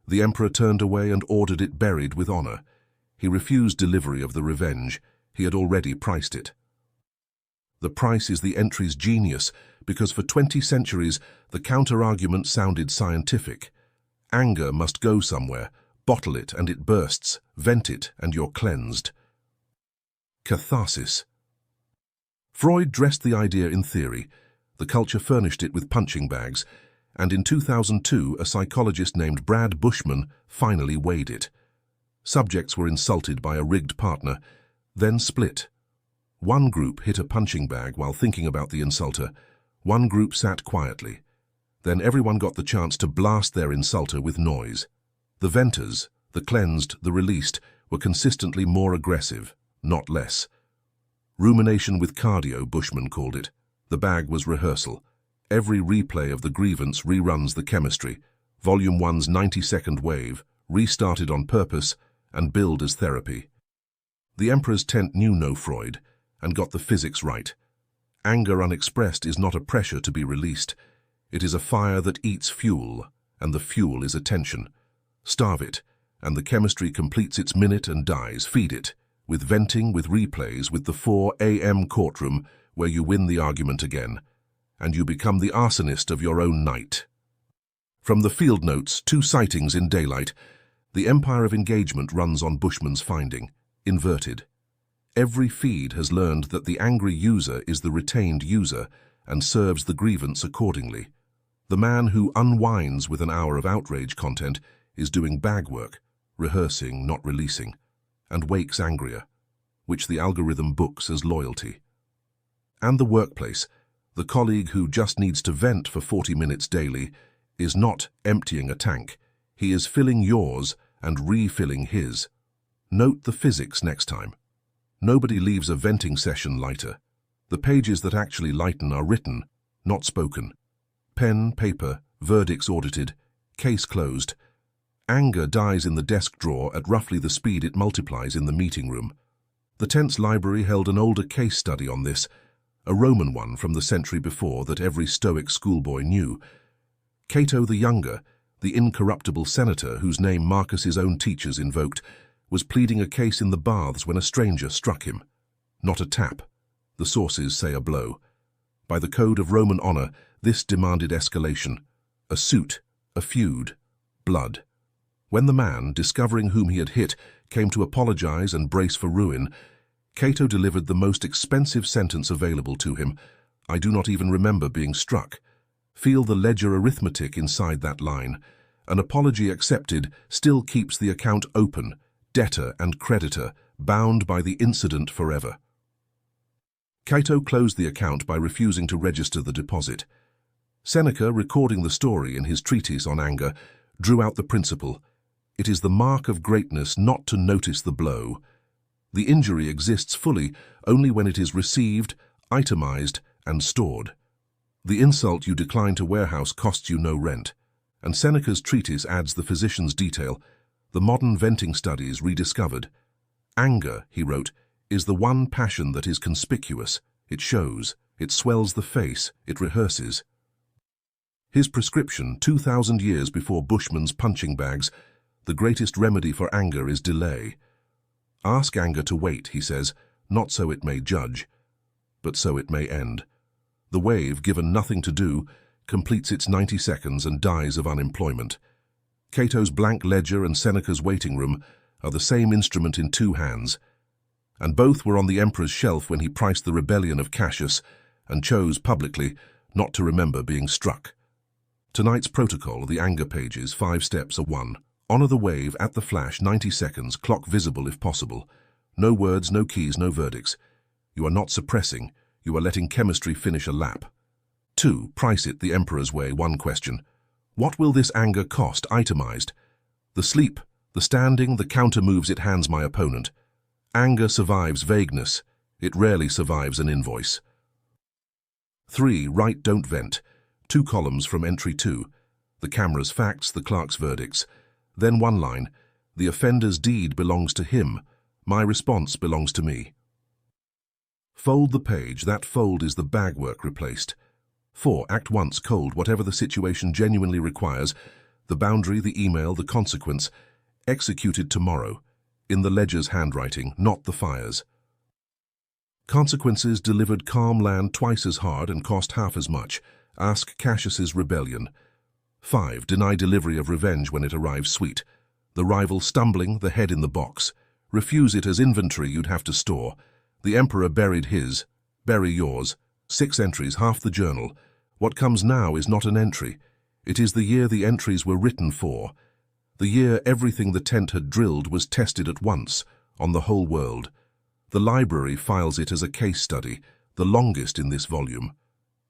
the emperor turned away and ordered it buried with honor. He refused delivery of the revenge. He had already priced it. The price is the entry's genius, because for 20 centuries the counter-argument sounded scientific. Anger must go somewhere. Bottle it and it bursts. Vent it and you're cleansed. Catharsis. Freud dressed the idea in theory. The culture furnished it with punching bags, and in 2002 a psychologist named Brad Bushman finally weighed it. Subjects were insulted by a rigged partner, then split. One group hit a punching bag while thinking about the insulter. One group sat quietly. Then everyone got the chance to blast their insulter with noise. The venters, the cleansed, the released, were consistently more aggressive, not less. Rumination with cardio, Bushman called it. The bag was rehearsal. Every replay of the grievance reruns the chemistry. Volume 1's 90-second wave, restarted on purpose, and billed as therapy. The emperor's tent knew no Freud, and got the physics right. Anger unexpressed is not a pressure to be released. It is a fire that eats fuel, and the fuel is attention. Starve it, and the chemistry completes its minute and dies. Feed it, with venting, with replays, with the 4 a.m. courtroom, where you win the argument again, and you become the arsonist of your own night. From the field notes, 2 sightings in daylight, the empire of engagement runs on Bushman's finding, inverted. Every feed has learned that the angry user is the retained user and serves the grievance accordingly. The man who unwinds with an hour of outrage content is doing bag work, rehearsing, not releasing, and wakes angrier, which the algorithm books as loyalty. And the workplace, the colleague who just needs to vent for 40 minutes daily, is not emptying a tank. He is filling yours and refilling his. Note the physics next time. Nobody leaves a venting session lighter. The pages that actually lighten are written, not spoken. Pen, paper, verdicts audited, case closed. Anger dies in the desk drawer at roughly the speed it multiplies in the meeting room. The Tent's library held an older case study on this, a Roman one from the century before that every Stoic schoolboy knew. Cato the Younger, the incorruptible senator whose name Marcus's own teachers invoked, was pleading a case in the baths when a stranger struck him. Not a tap. The sources say a blow. By the code of Roman honor, this demanded escalation. A suit, a feud, blood. When the man, discovering whom he had hit, came to apologize and brace for ruin, Cato delivered the most expensive sentence available to him. I do not even remember being struck. Feel the ledger arithmetic inside that line. An apology accepted still keeps the account open, debtor and creditor, bound by the incident forever. Cato closed the account by refusing to register the deposit. Seneca, recording the story in his treatise on anger, drew out the principle: it is the mark of greatness not to notice the blow. The injury exists fully only when it is received, itemized, and stored. The insult you decline to warehouse costs you no rent. And Seneca's treatise adds the physician's detail, the modern venting studies rediscovered. Anger, he wrote, is the one passion that is conspicuous. It shows, it swells the face, it rehearses. His prescription, 2,000 years before Bushman's punching bags: the greatest remedy for anger is delay. Ask anger to wait, he says, not so it may judge, but so it may end. The wave, given nothing to do, completes its 90 seconds and dies of unemployment. Cato's blank ledger and Seneca's waiting room are the same instrument in two hands, and both were on the emperor's shelf when he priced the rebellion of Cassius and chose publicly not to remember being struck. Tonight's protocol, the anger pages, 5 steps are 1. Honor the wave at the flash, 90 seconds, clock visible if possible. No words, no keys, no verdicts. You are not suppressing, you are letting chemistry finish a lap. 2. Price it the emperor's way, 1 question. What will this anger cost, itemized? The sleep, the standing, the counter moves it hands my opponent. Anger survives vagueness. It rarely survives an invoice. 3. Write, don't vent. 2 columns from entry 2. The camera's facts, the clerk's verdicts. Then 1 line. The offender's deed belongs to him. My response belongs to me. Fold the page. That fold is the bagwork replaced. 4. Act once, cold, whatever the situation genuinely requires. The boundary, the email, the consequence. Executed tomorrow. In the ledger's handwriting, not the fire's. Consequences delivered calm land twice as hard and cost half as much. Ask Cassius's rebellion. 5. Deny delivery of revenge when it arrives sweet. The rival stumbling, the head in the box. Refuse it as inventory you'd have to store. The emperor buried his. Bury yours. 6 entries, half the journal. What comes now is not an entry. It is the year the entries were written for. The year everything the tent had drilled was tested at once, on the whole world. The library files it as a case study, the longest in this volume.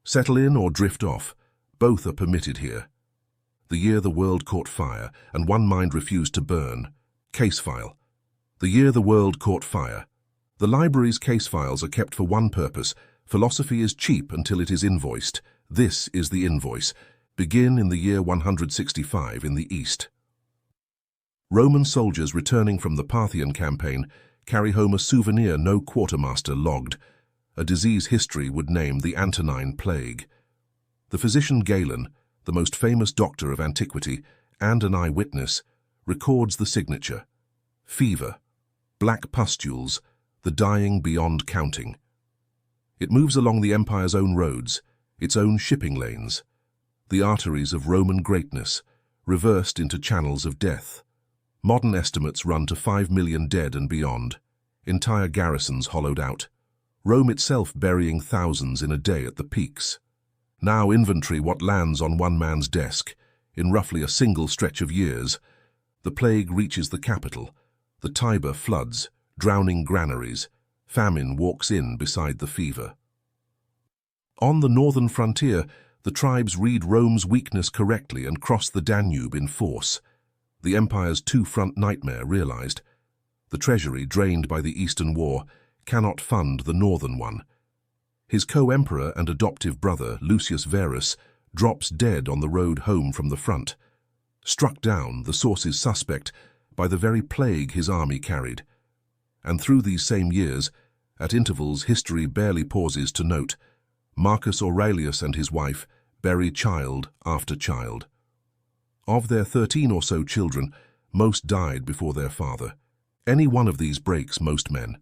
Settle in or drift off. Both are permitted here. The year the world caught fire, and one mind refused to burn. Case file. The year the world caught fire. The library's case files are kept for one purpose. Philosophy is cheap until it is invoiced. This is the invoice. Begin in the year 165 in the East. Roman soldiers returning from the Parthian campaign carry home a souvenir no quartermaster logged. A disease history would name the Antonine Plague. The physician Galen, the most famous doctor of antiquity and an eyewitness, records the signature. Fever, black pustules, the dying beyond counting. It moves along the empire's own roads, its own shipping lanes, the arteries of Roman greatness, reversed into channels of death. Modern estimates run to 5 million dead and beyond, entire garrisons hollowed out, Rome itself burying thousands in a day at the peaks. Now inventory what lands on one man's desk, in roughly a single stretch of years. The plague reaches the capital, the Tiber floods, drowning granaries, famine walks in beside the fever. On the northern frontier, the tribes read Rome's weakness correctly and cross the Danube in force. The empire's two-front nightmare realized. The treasury, drained by the Eastern War, cannot fund the northern one. His co-emperor and adoptive brother, Lucius Verus, drops dead on the road home from the front. Struck down, the sources suspect, by the very plague his army carried. And through these same years, at intervals history barely pauses to note, Marcus Aurelius and his wife bury child after child. Of their 13 or so children, most died before their father. Any one of these breaks most men.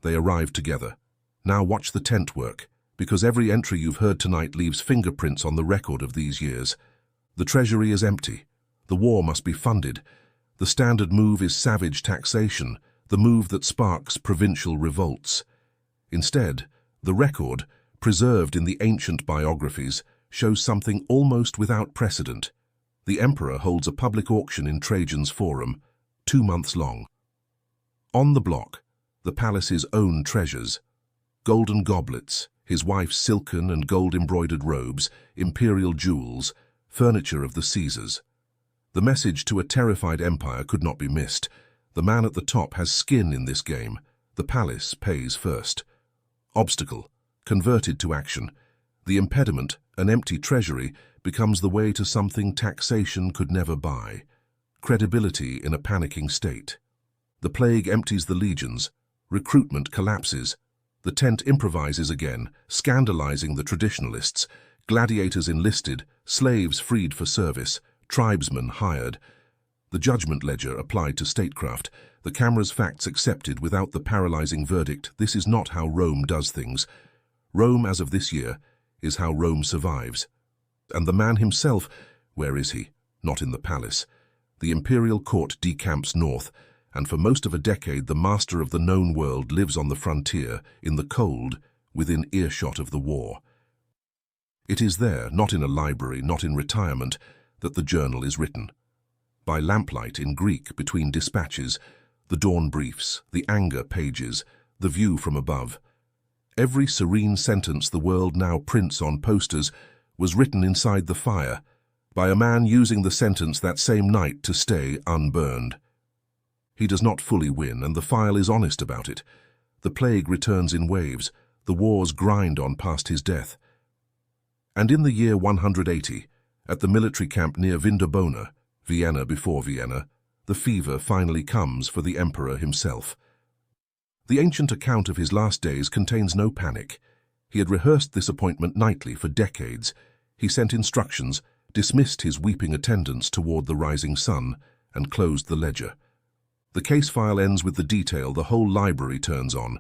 They arrive together. Now watch the tent work, because every entry you've heard tonight leaves fingerprints on the record of these years. The treasury is empty. The war must be funded. The standard move is savage taxation, the move that sparks provincial revolts. Instead, the record, preserved in the ancient biographies, shows something almost without precedent. The emperor holds a public auction in Trajan's Forum, 2 months long. On the block, the palace's own treasures: golden goblets, his wife's silken and gold-embroidered robes, imperial jewels, furniture of the Caesars. The message to a terrified empire could not be missed. The man at the top has skin in this game. The palace pays first. Obstacle, converted to action. The impediment, an empty treasury, becomes the way to something taxation could never buy: credibility in a panicking state. The plague empties the legions. Recruitment collapses. The tent improvises again, scandalizing the traditionalists. Gladiators enlisted, slaves freed for service, tribesmen hired. The judgment ledger applied to statecraft, the camera's facts accepted without the paralyzing verdict: this is not how Rome does things. Rome, as of this year, is how Rome survives. And the man himself, where is he? Not in the palace. The imperial court decamps north, and for most of a decade the master of the known world lives on the frontier, in the cold, within earshot of the war. It is there, not in a library, not in retirement, that the journal is written. By lamplight in Greek between dispatches, the dawn briefs, the anger pages, the view from above. Every serene sentence the world now prints on posters was written inside the fire, by a man using the sentence that same night to stay unburned. He does not fully win, and the file is honest about it. The plague returns in waves, the wars grind on past his death. And in the year 180, at the military camp near Vindobona, Vienna before Vienna, the fever finally comes for the emperor himself. The ancient account of his last days contains no panic. He had rehearsed this appointment nightly for decades. He sent instructions, dismissed his weeping attendants toward the rising sun, and closed the ledger. The case file ends with the detail the whole library turns on.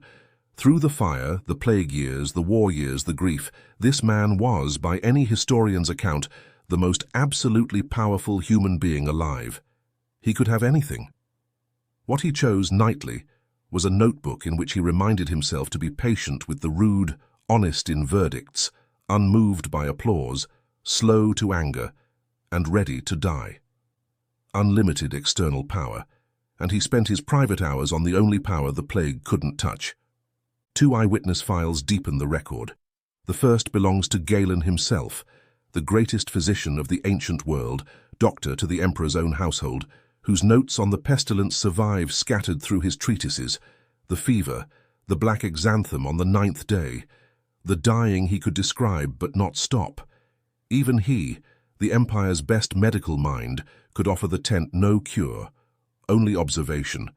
Through the fire, the plague years, the war years, the grief, this man was, by any historian's account, the most absolutely powerful human being alive. He could have anything. What he chose nightly was a notebook in which he reminded himself to be patient with the rude, honest in verdicts, unmoved by applause, slow to anger, and ready to die. Unlimited external power, and he spent his private hours on the only power the plague couldn't touch. 2 eyewitness files deepen the record. The first belongs to Galen himself, the greatest physician of the ancient world, doctor to the emperor's own household, whose notes on the pestilence survive scattered through his treatises: the fever, the black exanthem on the 9th day, the dying he could describe but not stop. Even he, the empire's best medical mind, could offer the tent no cure, only observation.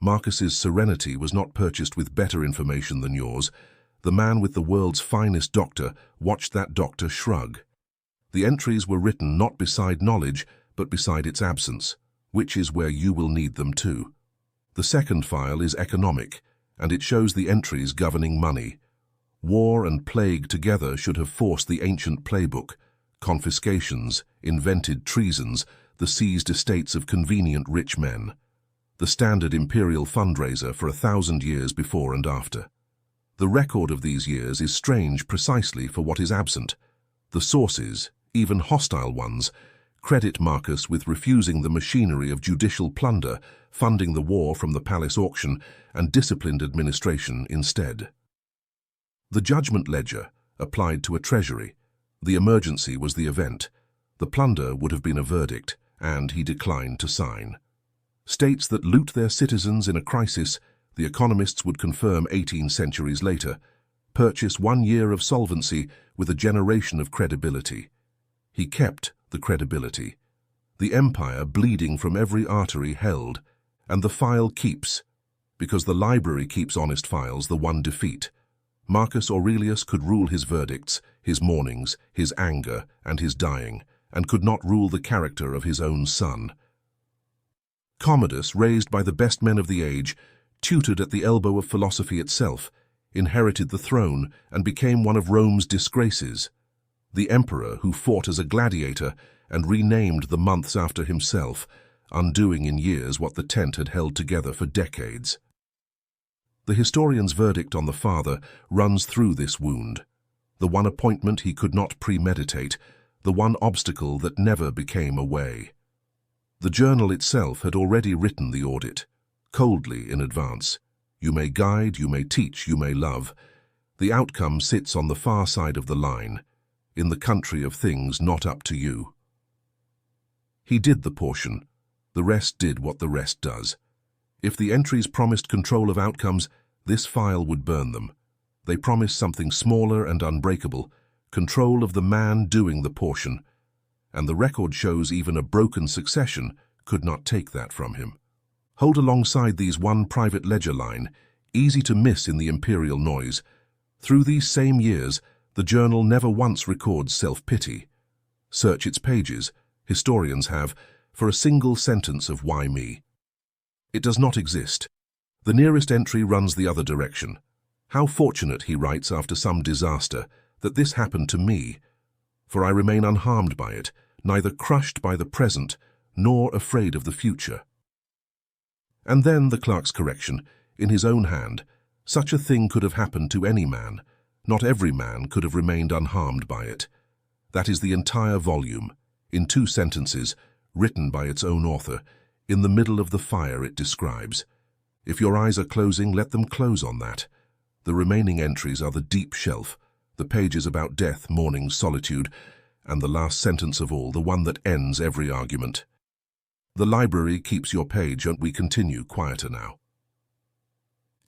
Marcus's serenity was not purchased with better information than yours. The man with the world's finest doctor watched that doctor shrug. The entries were written not beside knowledge, but beside its absence, which is where you will need them too. The second file is economic, and it shows the entries governing money. War and plague together should have forced the ancient playbook: confiscations, invented treasons, the seized estates of convenient rich men. The standard imperial fundraiser for 1,000 years before and after. The record of these years is strange precisely for what is absent. The sources, even hostile ones, credit Marcus with refusing the machinery of judicial plunder, funding the war from the palace auction, and disciplined administration instead. The judgment ledger applied to a treasury. The emergency was the event. The plunder would have been a verdict, and he declined to sign. States that loot their citizens in a crisis, the economists would confirm 18 centuries later, purchase 1 year of solvency with a generation of credibility. He kept the credibility. The empire bleeding from every artery held, and the file keeps, because the library keeps honest files, the one defeat. Marcus Aurelius could rule his verdicts, his mournings, his anger, and his dying, and could not rule the character of his own son. Commodus, raised by the best men of the age, tutored at the elbow of philosophy itself, inherited the throne, and became one of Rome's disgraces. The emperor who fought as a gladiator and renamed the months after himself, undoing in years what the tent had held together for decades. The historian's verdict on the father runs through this wound. The one appointment he could not premeditate, the one obstacle that never became a way. The journal itself had already written the audit, coldly in advance. You may guide, you may teach, you may love. The outcome sits on the far side of the line, in the country of things not up to you. He did the portion. The rest did what the rest does. If the entries promised control of outcomes, this file would burn them. They promised something smaller and unbreakable, control of the man doing the portion. And the record shows even a broken succession could not take that from him. Hold alongside these one private ledger line, easy to miss in the imperial noise. Through these same years, the journal never once records self-pity. Search its pages, historians have, for a single sentence of why me. It does not exist. The nearest entry runs the other direction. How fortunate, he writes after some disaster, that this happened to me, for I remain unharmed by it, neither crushed by the present, nor afraid of the future. And then the clerk's correction, in his own hand. Such a thing could have happened to any man. Not every man could have remained unharmed by it. That is the entire volume, in 2 sentences, written by its own author, in the middle of the fire it describes. If your eyes are closing, let them close on that. The remaining entries are the deep shelf, the pages about death, mourning, solitude, and the last sentence of all, the one that ends every argument. The library keeps your page, and we continue quieter now.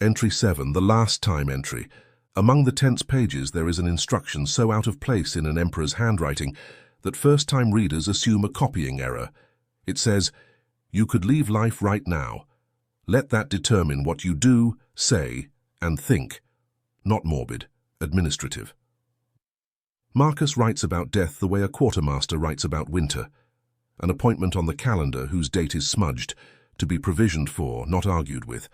Entry 7, the last time entry. Among the tense pages there is an instruction so out of place in an emperor's handwriting that first-time readers assume a copying error. It says, "You could leave life right now. Let that determine what you do, say, and think." Not morbid, administrative. Marcus writes about death the way a quartermaster writes about winter. An appointment on the calendar whose date is smudged, to be provisioned for, not argued with.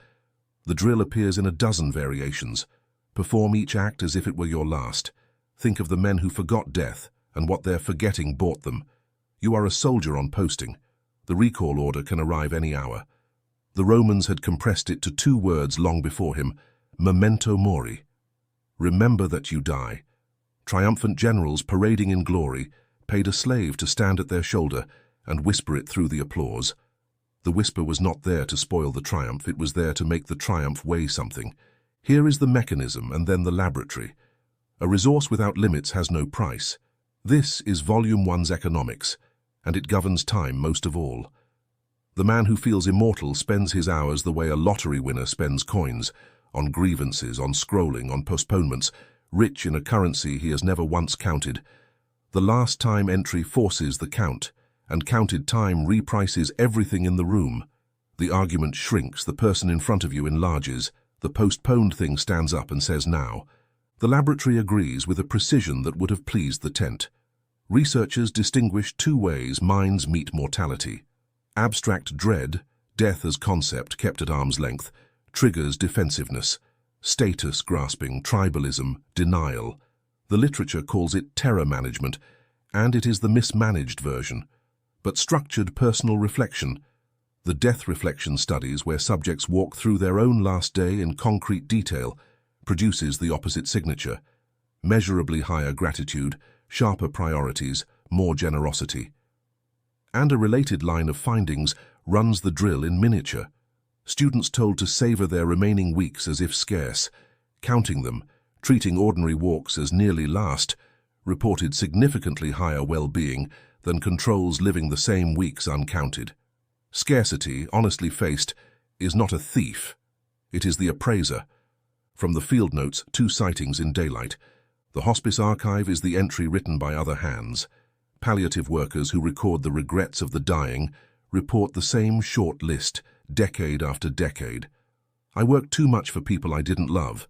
The drill appears in a dozen variations. Perform each act as if it were your last. Think of the men who forgot death and what their forgetting bought them. You are a soldier on posting. The recall order can arrive any hour. The Romans had compressed it to 2 words long before him, memento mori. Remember that you die. Triumphant generals parading in glory paid a slave to stand at their shoulder and whisper it through the applause. The whisper was not there to spoil the triumph, it was there to make the triumph weigh something. Here is the mechanism and then the laboratory. A resource without limits has no price. This is Volume 1's economics, and it governs time most of all. The man who feels immortal spends his hours the way a lottery winner spends coins, on grievances, on scrolling, on postponements, rich in a currency he has never once counted. The last time entry forces the count, and counted time reprices everything in the room. The argument shrinks, the person in front of you enlarges, the postponed thing stands up and says now. The laboratory agrees with a precision that would have pleased the tent. Researchers distinguish 2 ways minds meet mortality. Abstract dread, death as concept kept at arm's length, triggers defensiveness. Status grasping, tribalism, denial. The literature calls it terror management, and it is the mismanaged version. But structured personal reflection, the death reflection studies where subjects walk through their own last day in concrete detail, produces the opposite signature. Measurably higher gratitude, sharper priorities, more generosity. And a related line of findings runs the drill in miniature. Students told to savor their remaining weeks as if scarce, counting them, treating ordinary walks as nearly last, reported significantly higher well-being than controls living the same weeks uncounted. Scarcity, honestly faced, is not a thief. It is the appraiser. From the field notes, 2 sightings in daylight. The hospice archive is the entry written by other hands. Palliative workers who record the regrets of the dying report the same short list, decade after decade. I worked too much for people I didn't love.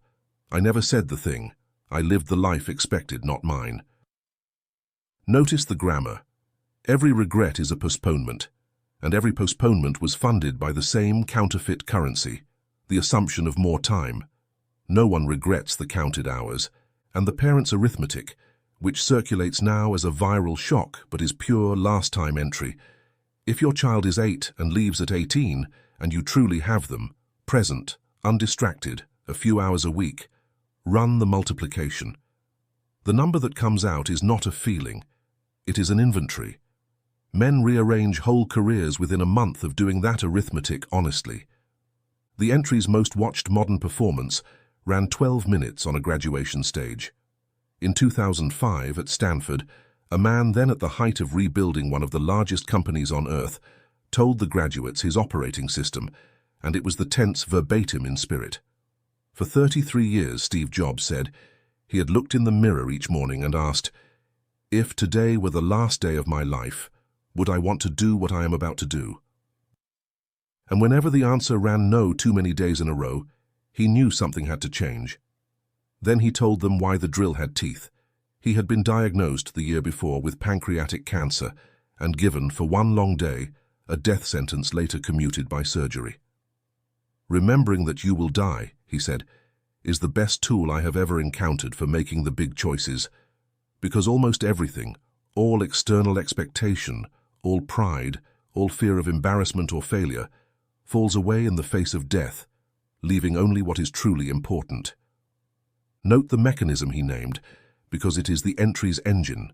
I never said the thing. I lived the life expected, not mine. Notice the grammar. Every regret is a postponement, and every postponement was funded by the same counterfeit currency, the assumption of more time. No one regrets the counted hours, and the parent's arithmetic, which circulates now as a viral shock but is pure last-time entry. If your child is 8 and leaves at 18, and you truly have them, present, undistracted, a few hours a week, run the multiplication. The number that comes out is not a feeling. It is an inventory. Men rearrange whole careers within a month of doing that arithmetic honestly. The entry's most watched modern performance ran 12 minutes on a graduation stage. In 2005, at Stanford, a man then at the height of rebuilding one of the largest companies on earth told the graduates his operating system, and it was the tense verbatim in spirit. For 33 years, Steve Jobs said, he had looked in the mirror each morning and asked, "If today were the last day of my life, would I want to do what I am about to do?" And whenever the answer ran no too many days in a row, he knew something had to change. Then he told them why the drill had teeth. He had been diagnosed the year before with pancreatic cancer and given, for one long day, a death sentence later commuted by surgery. "Remembering that you will die," he said, "is the best tool I have ever encountered for making the big choices, because almost everything, all external expectation, all pride, all fear of embarrassment or failure, falls away in the face of death, leaving only what is truly important." Note the mechanism he named, because it is the entry's engine.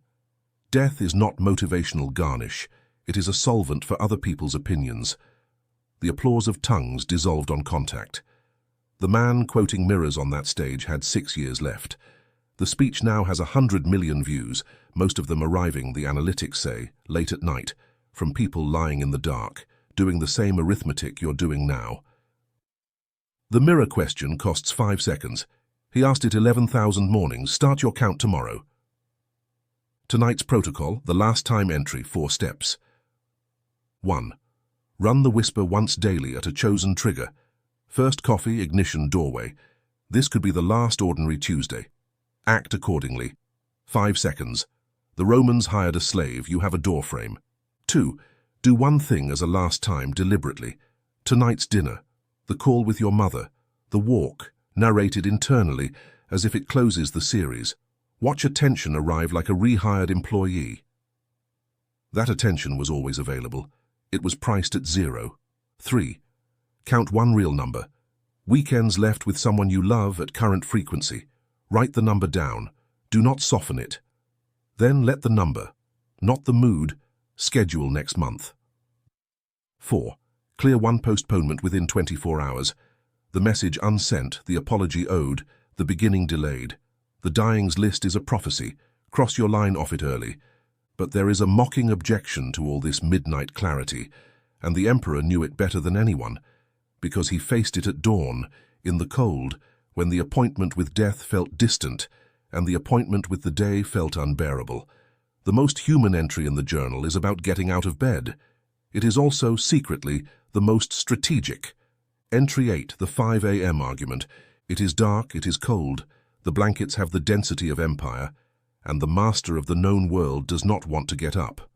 Death is not motivational garnish. It is a solvent for other people's opinions. The applause of tongues dissolved on contact. The man quoting mirrors on that stage had 6 years left. The speech now has 100 million views, most of them arriving, the analytics say, late at night, from people lying in the dark, doing the same arithmetic you're doing now. The mirror question costs 5 seconds. He asked it 11,000 mornings. Start your count tomorrow. Tonight's protocol, the last time entry, 4 steps. 1. Run the whisper once daily at a chosen trigger. First coffee, ignition, doorway. This could be the last ordinary Tuesday. Act accordingly. 5 seconds. The Romans hired a slave. You have a doorframe. 2. Do one thing as a last time deliberately. Tonight's dinner. The call with your mother. The walk, narrated internally as if it closes the series. Watch attention arrive like a rehired employee. That attention was always available. It was priced at 0. 3. Count one real number. Weekends left with someone you love at current frequency. Write the number down. Do not soften it. Then let the number, not the mood, schedule next month. 4. Clear one postponement within 24 hours. The message unsent, the apology owed, the beginning delayed. The dying's list is a prophecy. Cross your line off it early. But there is a mocking objection to all this midnight clarity, and the emperor knew it better than anyone, because he faced it at dawn, in the cold, when the appointment with death felt distant, and the appointment with the day felt unbearable. The most human entry in the journal is about getting out of bed. It is also, secretly, the most strategic. Entry 8, the 5 a.m. argument. It is dark, it is cold, the blankets have the density of empire, and the master of the known world does not want to get up.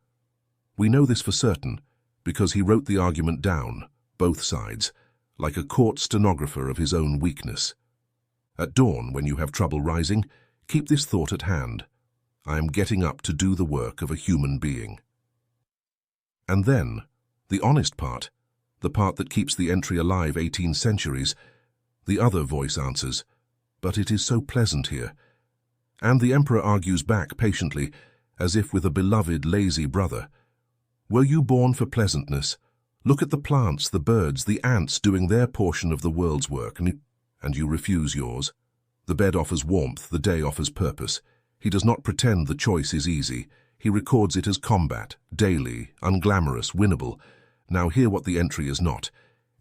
We know this for certain, because he wrote the argument down, both sides, like a court stenographer of his own weakness. At dawn, when you have trouble rising, keep this thought at hand. I am getting up to do the work of a human being. And then, the honest part, the part that keeps the entry alive 18 centuries, the other voice answers, "But it is so pleasant here." And the emperor argues back patiently, as if with a beloved, lazy brother. "Were you born for pleasantness? Look at the plants, the birds, the ants doing their portion of the world's work, and you refuse yours. The bed offers warmth, the day offers purpose. He does not pretend the choice is easy. He records it as combat, daily, unglamorous, winnable. Now hear what the entry is not.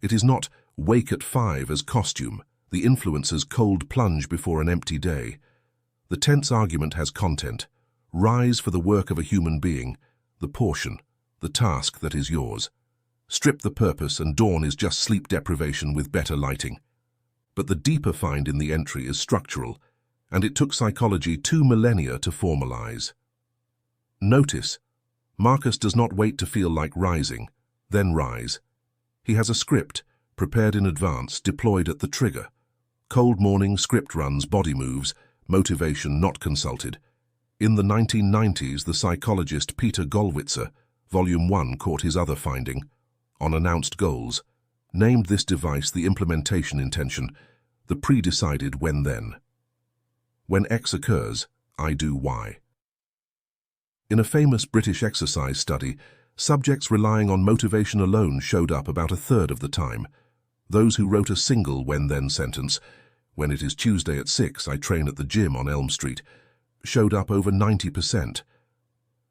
It is not wake at 5 as costume, the influencer's cold plunge before an empty day. The tense argument has content. Rise for the work of a human being, the portion, the task that is yours. Strip the purpose and dawn is just sleep deprivation with better lighting. But the deeper find in the entry is structural, and it took psychology 2 millennia to formalize. Notice, Marcus does not wait to feel like rising, then rise. He has a script, prepared in advance, deployed at the trigger. Cold morning, script runs, body moves, motivation not consulted. In the 1990s, the psychologist Peter Gollwitzer, Volume 1, caught his other finding, on announced goals, named this device the implementation intention, the pre-decided when-then. When X occurs, I do Y. In a famous British exercise study, subjects relying on motivation alone showed up about 1/3 of the time. Those who wrote a single when-then sentence, when it is Tuesday at 6, I train at the gym on Elm Street, showed up over 90%.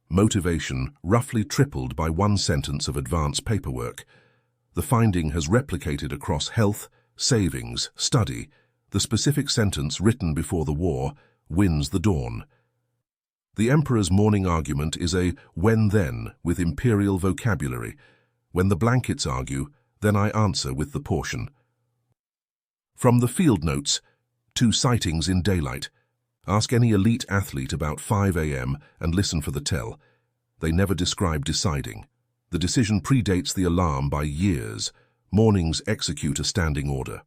Motivation roughly tripled by one sentence of advance paperwork. The finding has replicated across health, savings, study. The specific sentence written before the war wins the dawn. The emperor's morning argument is a when-then with imperial vocabulary. When the blankets argue, then I answer with the portion. From the field notes, 2 sightings in daylight. Ask any elite athlete about 5 a.m. and listen for the tell. They never describe deciding. The decision predates the alarm by years. Mornings execute a standing order.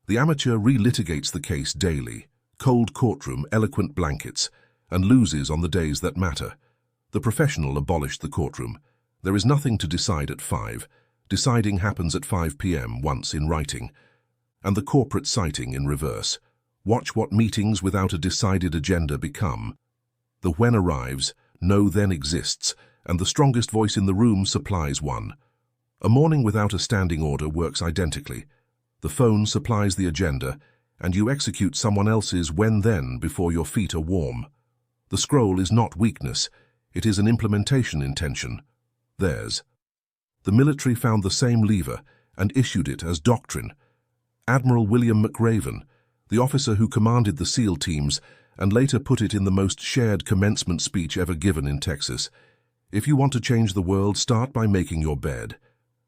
The amateur relitigates the case daily. Cold courtroom, eloquent blankets, and loses on the days that matter. The professional abolished the courtroom. There is nothing to decide at 5. Deciding happens at 5 p.m. once in writing. And the corporate citing in reverse. Watch what meetings without a decided agenda become. The when arrives, no then exists, and the strongest voice in the room supplies one. A morning without a standing order works identically. The phone supplies the agenda, and you execute someone else's when-then before your feet are warm. The scroll is not weakness, it is an implementation intention. Theirs. The military found the same lever and issued it as doctrine. Admiral William McRaven, the officer who commanded the SEAL teams, and later put it in the most shared commencement speech ever given in Texas. If you want to change the world, start by making your bed.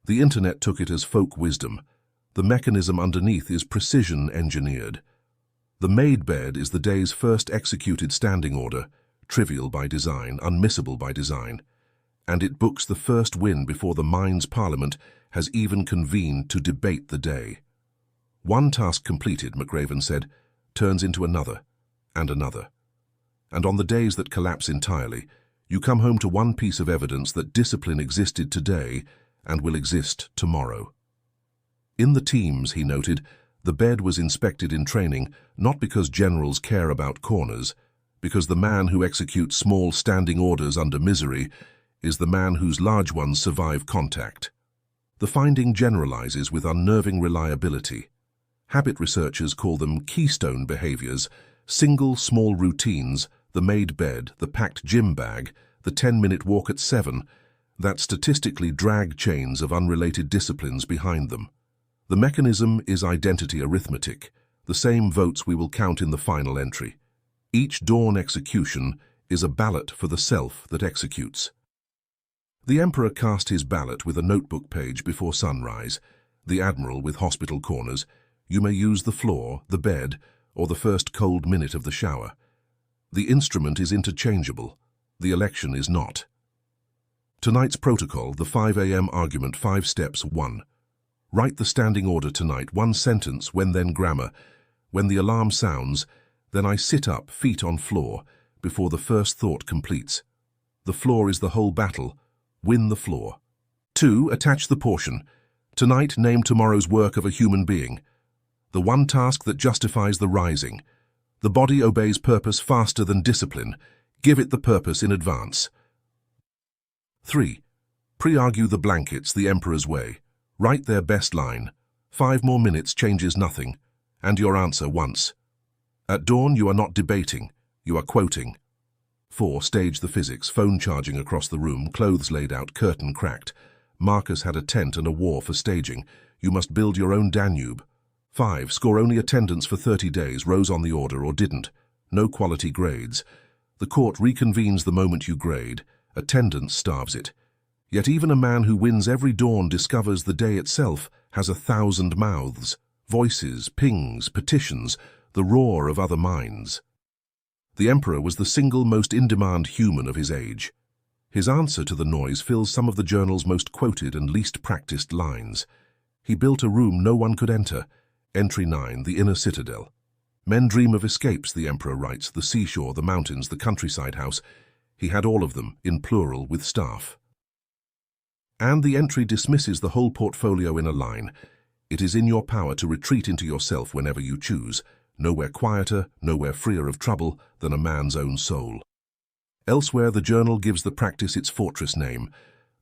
The internet took it as folk wisdom. The mechanism underneath is precision engineered. The made bed is the day's first executed standing order, trivial by design, unmissable by design. And it books the first win before the mind's parliament has even convened to debate the day. One task completed, McRaven said, turns into another, and another. And on the days that collapse entirely, you come home to one piece of evidence that discipline existed today and will exist tomorrow. In the teams, he noted, the bed was inspected in training not because generals care about corners, because the man who executes small standing orders under misery is the man whose large ones survive contact. The finding generalizes with unnerving reliability. Habit researchers call them keystone behaviors, single small routines, the made bed, the packed gym bag, the 10-minute walk at 7, that statistically drag chains of unrelated disciplines behind them. The mechanism is identity arithmetic, the same votes we will count in the final entry. Each dawn execution is a ballot for the self that executes. The emperor cast his ballot with a notebook page before sunrise, the admiral with hospital corners. You may use the floor, the bed, or the first cold minute of the shower. The instrument is interchangeable. The election is not. Tonight's protocol, the 5 a.m. argument, 5 steps. 1. Write the standing order tonight, 1 sentence, when-then grammar. When the alarm sounds, then I sit up, feet on floor, before the first thought completes. The floor is the whole battle. Win the floor. 2. Attach the portion. Tonight, name tomorrow's work of a human being. The one task that justifies the rising. The body obeys purpose faster than discipline. Give it the purpose in advance. 3. Pre-argue the blankets the emperor's way. Write their best line. 5 more minutes changes nothing. And your answer once. At dawn, you are not debating. You are quoting. 4. Stage the physics. Phone charging across the room. Clothes laid out. Curtain cracked. Marcus had a tent and a war for staging. You must build your own Danube. 5. Score only attendance for 30 days. Rose on the order or didn't. No quality grades. The court reconvenes the moment you grade. Attendance starves it. Yet even a man who wins every dawn discovers the day itself has 1,000 mouths, voices, pings, petitions, the roar of other minds. The emperor was the single most in-demand human of his age. His answer to the noise fills some of the journal's most quoted and least practiced lines. He built a room no one could enter. Entry 9, the inner citadel. Men dream of escapes, the emperor writes, the seashore, the mountains, the countryside house. He had all of them, in plural, with staff. And the entry dismisses the whole portfolio in a line. It is in your power to retreat into yourself whenever you choose. Nowhere quieter, nowhere freer of trouble than a man's own soul. Elsewhere, the journal gives the practice its fortress name.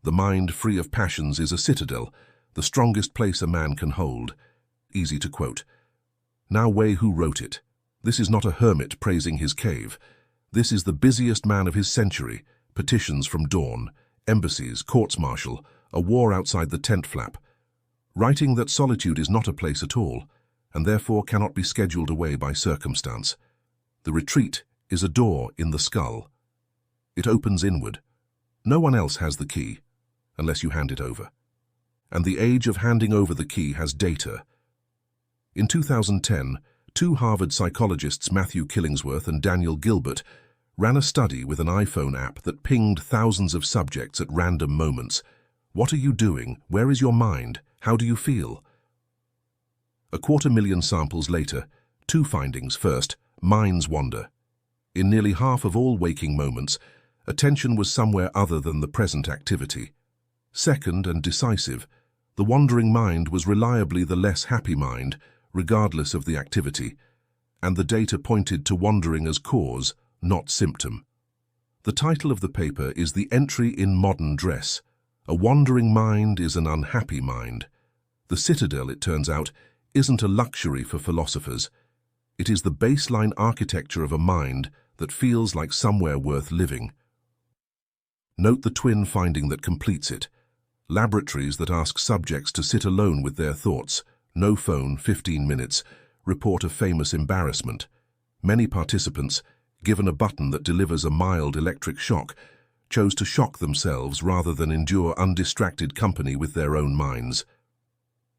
The mind free of passions is a citadel, the strongest place a man can hold. Easy to quote. Now weigh who wrote it. This is not a hermit praising his cave. This is the busiest man of his century. Petitions from dawn, embassies, courts-martial, a war outside the tent flap. Writing that solitude is not a place at all, and therefore cannot be scheduled away by circumstance. The retreat is a door in the skull. It opens inward. No one else has the key, unless you hand it over. And the age of handing over the key has data. In 2010, two Harvard psychologists, Matthew Killingsworth and Daniel Gilbert, ran a study with an iPhone app that pinged thousands of subjects at random moments. What are you doing? Where is your mind? How do you feel? 250,000 samples later, two findings. First, minds wander. In nearly half of all waking moments, attention was somewhere other than the present activity. Second, and decisive, the wandering mind was reliably the less happy mind, regardless of the activity, and the data pointed to wandering as cause, not symptom. The title of the paper is The Entry in Modern Dress. A wandering mind is an unhappy mind. The citadel, it turns out, isn't a luxury for philosophers. It is the baseline architecture of a mind that feels like somewhere worth living. Note the twin finding that completes it. Laboratories that ask subjects to sit alone with their thoughts, no phone, 15 minutes, report a famous embarrassment. Many participants, given a button that delivers a mild electric shock, chose to shock themselves rather than endure undistracted company with their own minds.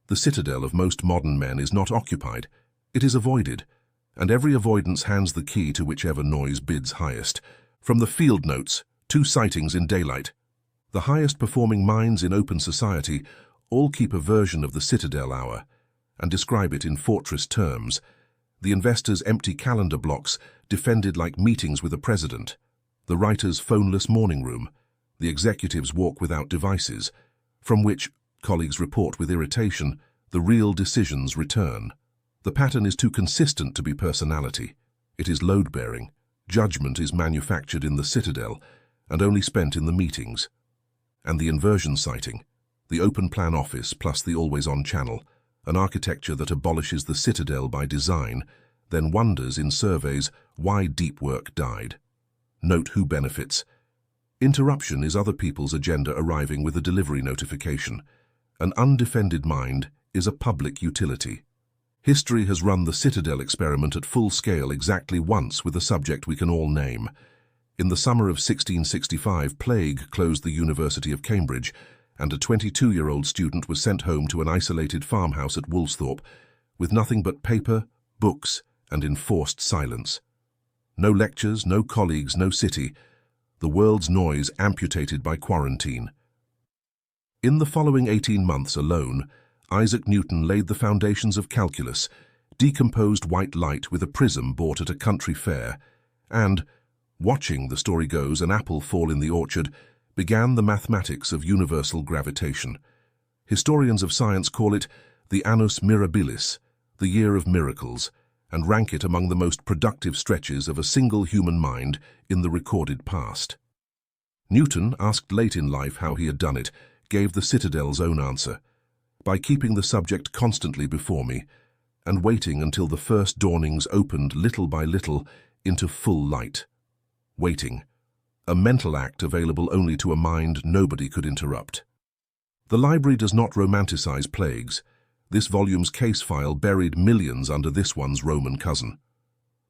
The citadel of most modern men is not occupied, it is avoided, and every avoidance hands the key to whichever noise bids highest. From the field notes, 2 sightings in daylight. The highest performing minds in open society all keep a version of the citadel hour and describe it in fortress terms. The investors' empty calendar blocks defended like meetings with a president. The writer's phoneless morning room. The executive's walk without devices, from which, colleagues report with irritation, the real decisions return. The pattern is too consistent to be personality. It is load-bearing. Judgment is manufactured in the citadel and only spent in the meetings. And the inversion sighting, the open-plan office plus the always-on channel, an architecture that abolishes the citadel by design, then wonders in surveys why deep work died. Note who benefits. Interruption is other people's agenda arriving with a delivery notification. An undefended mind is a public utility. History has run the Citadel experiment at full scale exactly once with a subject we can all name. In the summer of 1665, plague closed the University of Cambridge, and a 22-year-old student was sent home to an isolated farmhouse at Woolsthorpe, with nothing but paper, books, and enforced silence. No lectures, no colleagues, no city. The world's noise amputated by quarantine. In the following 18 months alone, Isaac Newton laid the foundations of calculus, decomposed white light with a prism bought at a country fair, and, watching, the story goes, an apple fall in the orchard, began the mathematics of universal gravitation. Historians of science call it the annus mirabilis, the year of miracles, and rank it among the most productive stretches of a single human mind in the recorded past. Newton, asked late in life how he had done it, gave the Citadel's own answer: by keeping the subject constantly before me, and waiting until the first dawnings opened little by little into full light. Waiting, a mental act available only to a mind nobody could interrupt. The library does not romanticize plagues. This volume's case file buried millions under this one's Roman cousin.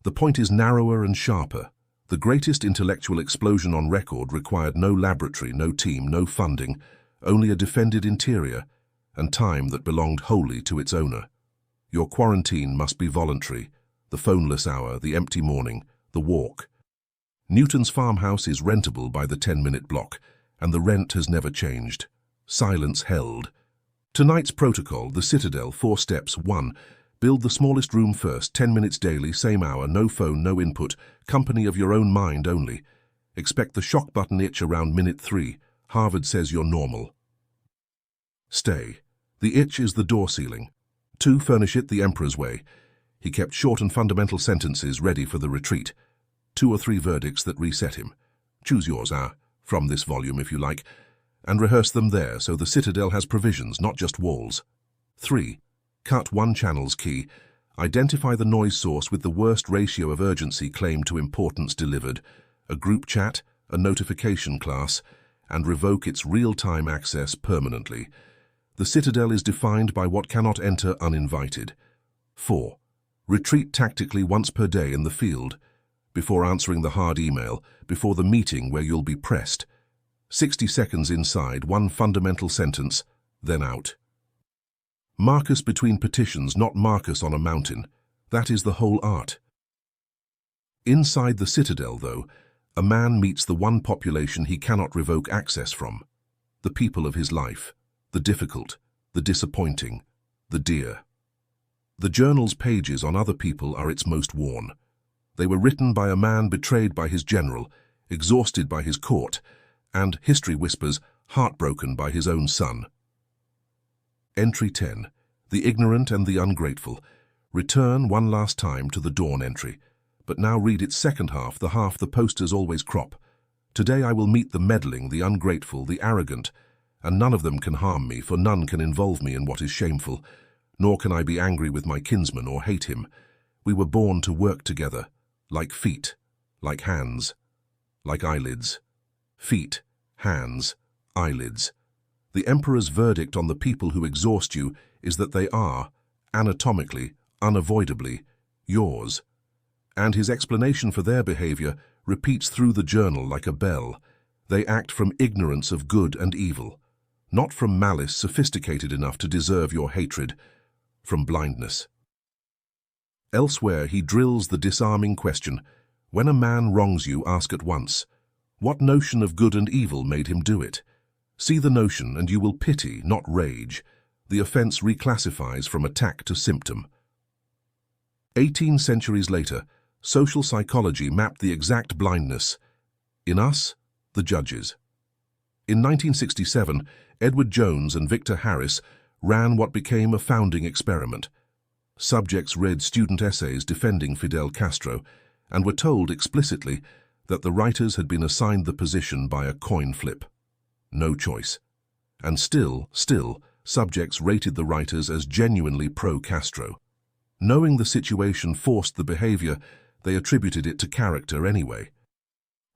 The point is narrower and sharper. The greatest intellectual explosion on record required no laboratory, no team, no funding, only a defended interior, and time that belonged wholly to its owner. Your quarantine must be voluntary, the phoneless hour, the empty morning, the walk. Newton's farmhouse is rentable by the 10-minute block, and the rent has never changed. Silence held. Tonight's protocol, the Citadel, 4 steps. 1. Build the smallest room first, 10 minutes daily, same hour, no phone, no input, company of your own mind only. Expect the shock button itch around minute 3. Harvard says you're normal. Stay. The itch is the door ceiling. 2. Furnish it the emperor's way. He kept short and fundamental sentences ready for the retreat. 2 or 3 verdicts that reset him. Choose yours, from this volume if you like, and rehearse them there so the Citadel has provisions, not just walls. 3. Cut 1 channel's key. Identify the noise source with the worst ratio of urgency claimed to importance delivered, a group chat, a notification class, and revoke its real-time access permanently. The Citadel is defined by what cannot enter uninvited. 4. Retreat tactically once per day in the field, before answering the hard email, before the meeting where you'll be pressed. 60 seconds inside, 1 fundamental sentence, then out. Marcus between petitions, not Marcus on a mountain. That is the whole art. Inside the Citadel, though, a man meets the one population he cannot revoke access from. The people of his life. The difficult, the disappointing, the dear. The journal's pages on other people are its most worn. They were written by a man betrayed by his general, exhausted by his court, and, history whispers, heartbroken by his own son. Entry 10. The ignorant and the ungrateful. Return one last time to the dawn entry, but now read its second half, the half the posters always crop. Today I will meet the meddling, the ungrateful, the arrogant, and none of them can harm me, for none can involve me in what is shameful, nor can I be angry with my kinsman or hate him. We were born to work together, like feet, like hands, like eyelids. Feet, hands, eyelids. The emperor's verdict on the people who exhaust you is that they are, anatomically, unavoidably, yours. And his explanation for their behavior repeats through the journal like a bell. They act from ignorance of good and evil, not from malice sophisticated enough to deserve your hatred, from blindness. Elsewhere he drills the disarming question, when a man wrongs you, ask at once, what notion of good and evil made him do it? See the notion and you will pity, not rage. The offense reclassifies from attack to symptom. 18 centuries later, social psychology mapped the exact blindness. In us, the judges. In 1967, Edward Jones and Victor Harris ran what became a founding experiment. Subjects read student essays defending Fidel Castro and were told explicitly that the writers had been assigned the position by a coin flip. No choice. And still, subjects rated the writers as genuinely pro-Castro. Knowing the situation forced the behavior, they attributed it to character anyway.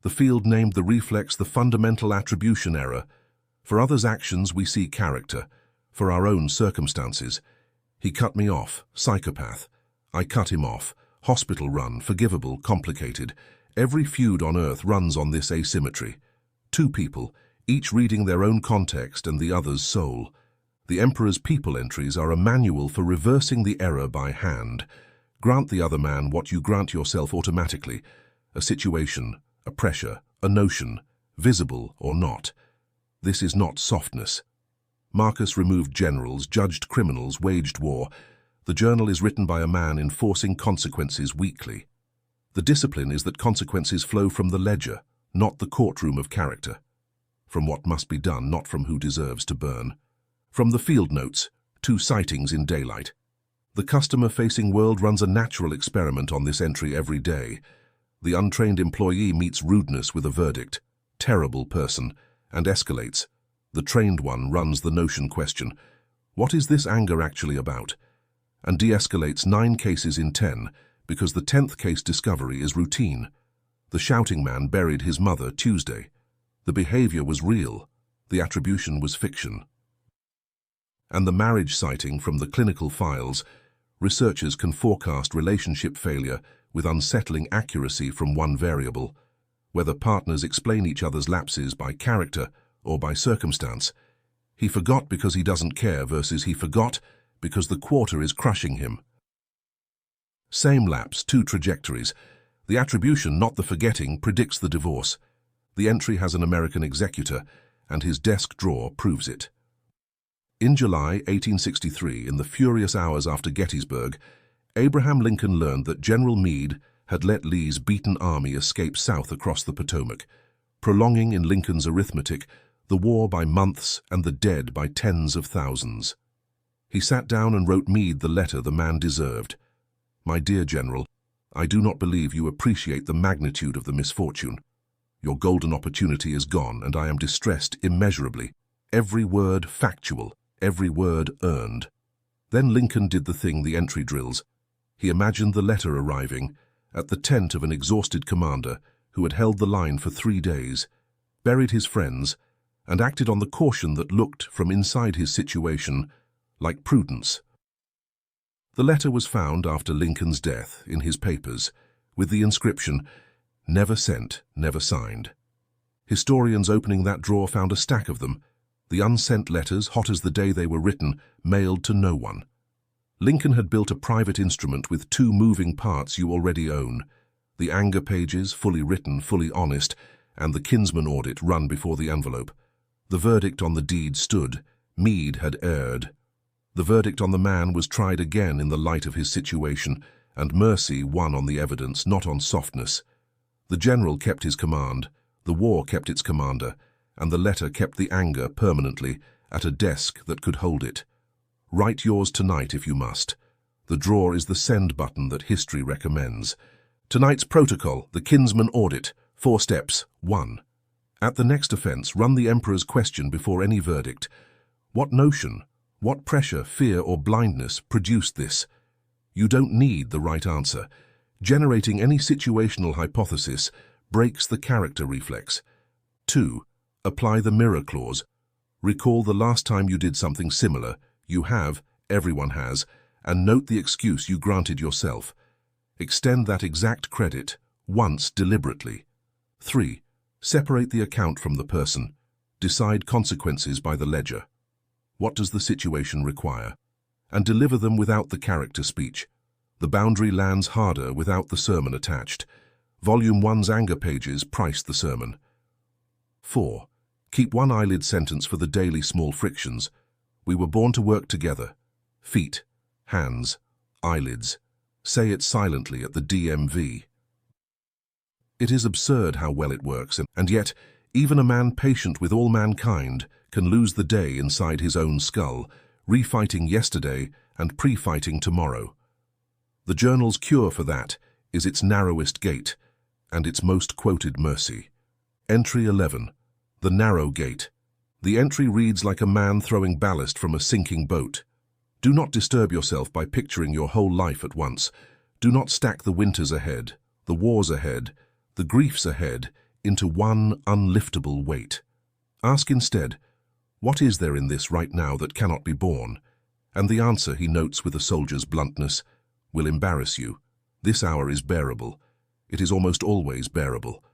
The field named the reflex the fundamental attribution error. For others' actions we see character, for our own circumstances. He cut me off, psychopath. I cut him off, hospital run, forgivable, complicated. Every feud on earth runs on this asymmetry. 2 people, each reading their own context and the other's soul. The emperor's people entries are a manual for reversing the error by hand. Grant the other man what you grant yourself automatically, a situation, a pressure, a notion, visible or not. This is not softness. Marcus removed generals, judged criminals, waged war. The journal is written by a man enforcing consequences weekly. The discipline is that consequences flow from the ledger, not the courtroom of character. From what must be done, not from who deserves to burn. From the field notes, 2 sightings in daylight. The customer-facing world runs a natural experiment on this entry every day. The untrained employee meets rudeness with a verdict, terrible person, and escalates. The trained one runs the notion question, what is this anger actually about? And de-escalates 9 cases in 10, because the 10th case discovery is routine. The shouting man buried his mother Tuesday. The behavior was real, the attribution was fiction. And the marriage citing from the clinical files, Researchers can forecast relationship failure with unsettling accuracy from one variable, whether partners explain each other's lapses by character or by circumstance. He forgot because he doesn't care versus he forgot because the quarter is crushing him. Same lapse, two trajectories. The attribution, not the forgetting, predicts the divorce. The entry has an American executor, and his desk drawer proves it. In July 1863, in the furious hours after Gettysburg, Abraham Lincoln learned that General Meade had let Lee's beaten army escape south across the Potomac, prolonging in Lincoln's arithmetic the war by months and the dead by tens of thousands. He sat down and wrote Meade the letter the man deserved. "My dear General, I do not believe you appreciate the magnitude of the misfortune. Your golden opportunity is gone, and I am distressed immeasurably. Every word factual, every word earned." Then Lincoln did the thing the entry drills. He imagined the letter arriving at the tent of an exhausted commander who had held the line for 3 days, buried his friends, and acted on the caution that looked from inside his situation like prudence. The letter was found after Lincoln's death in his papers, with the inscription, "Never sent, never signed." Historians opening that drawer found a stack of them, the unsent letters, hot as the day they were written, mailed to no one. Lincoln had built a private instrument with 2 moving parts you already own, the anger pages, fully written, fully honest, and the kinsman audit run before the envelope. The verdict on the deed stood. Meade had erred. The verdict on the man was tried again in the light of his situation, and mercy won on the evidence, not on softness. The general kept his command, the war kept its commander, and the letter kept the anger permanently at a desk that could hold it. Write yours tonight if you must. The drawer is the send button that history recommends. Tonight's protocol, the kinsman audit, 4 steps. 1. At the next offense, run the emperor's question before any verdict. What notion, what pressure, fear, or blindness produced this? You don't need the right answer. Generating any situational hypothesis breaks the character reflex. 2. Apply the mirror clause. Recall the last time you did something similar. You have, everyone has, and note the excuse you granted yourself. Extend that exact credit, once deliberately. 3. Separate the account from the person. Decide consequences by the ledger. What does the situation require? And deliver them without the character speech. The boundary lands harder without the sermon attached. Volume 1's anger pages price the sermon. 4. Keep one eyelid sentence for the daily small frictions. We were born to work together. Feet, hands, eyelids. Say it silently at the DMV. It is absurd how well it works, and yet even a man patient with all mankind can lose the day inside his own skull, refighting yesterday and pre-fighting tomorrow. The journal's cure for that is its narrowest gate and its most quoted mercy. Entry 11. The narrow gate. The entry reads like a man throwing ballast from a sinking boat. Do not disturb yourself by picturing your whole life at once. Do not stack the winters ahead, the wars ahead, the griefs ahead into one unliftable weight. Ask instead, what is there in this right now that cannot be borne? And the answer, he notes with a soldier's bluntness, will embarrass you. This hour is bearable. It is almost always bearable.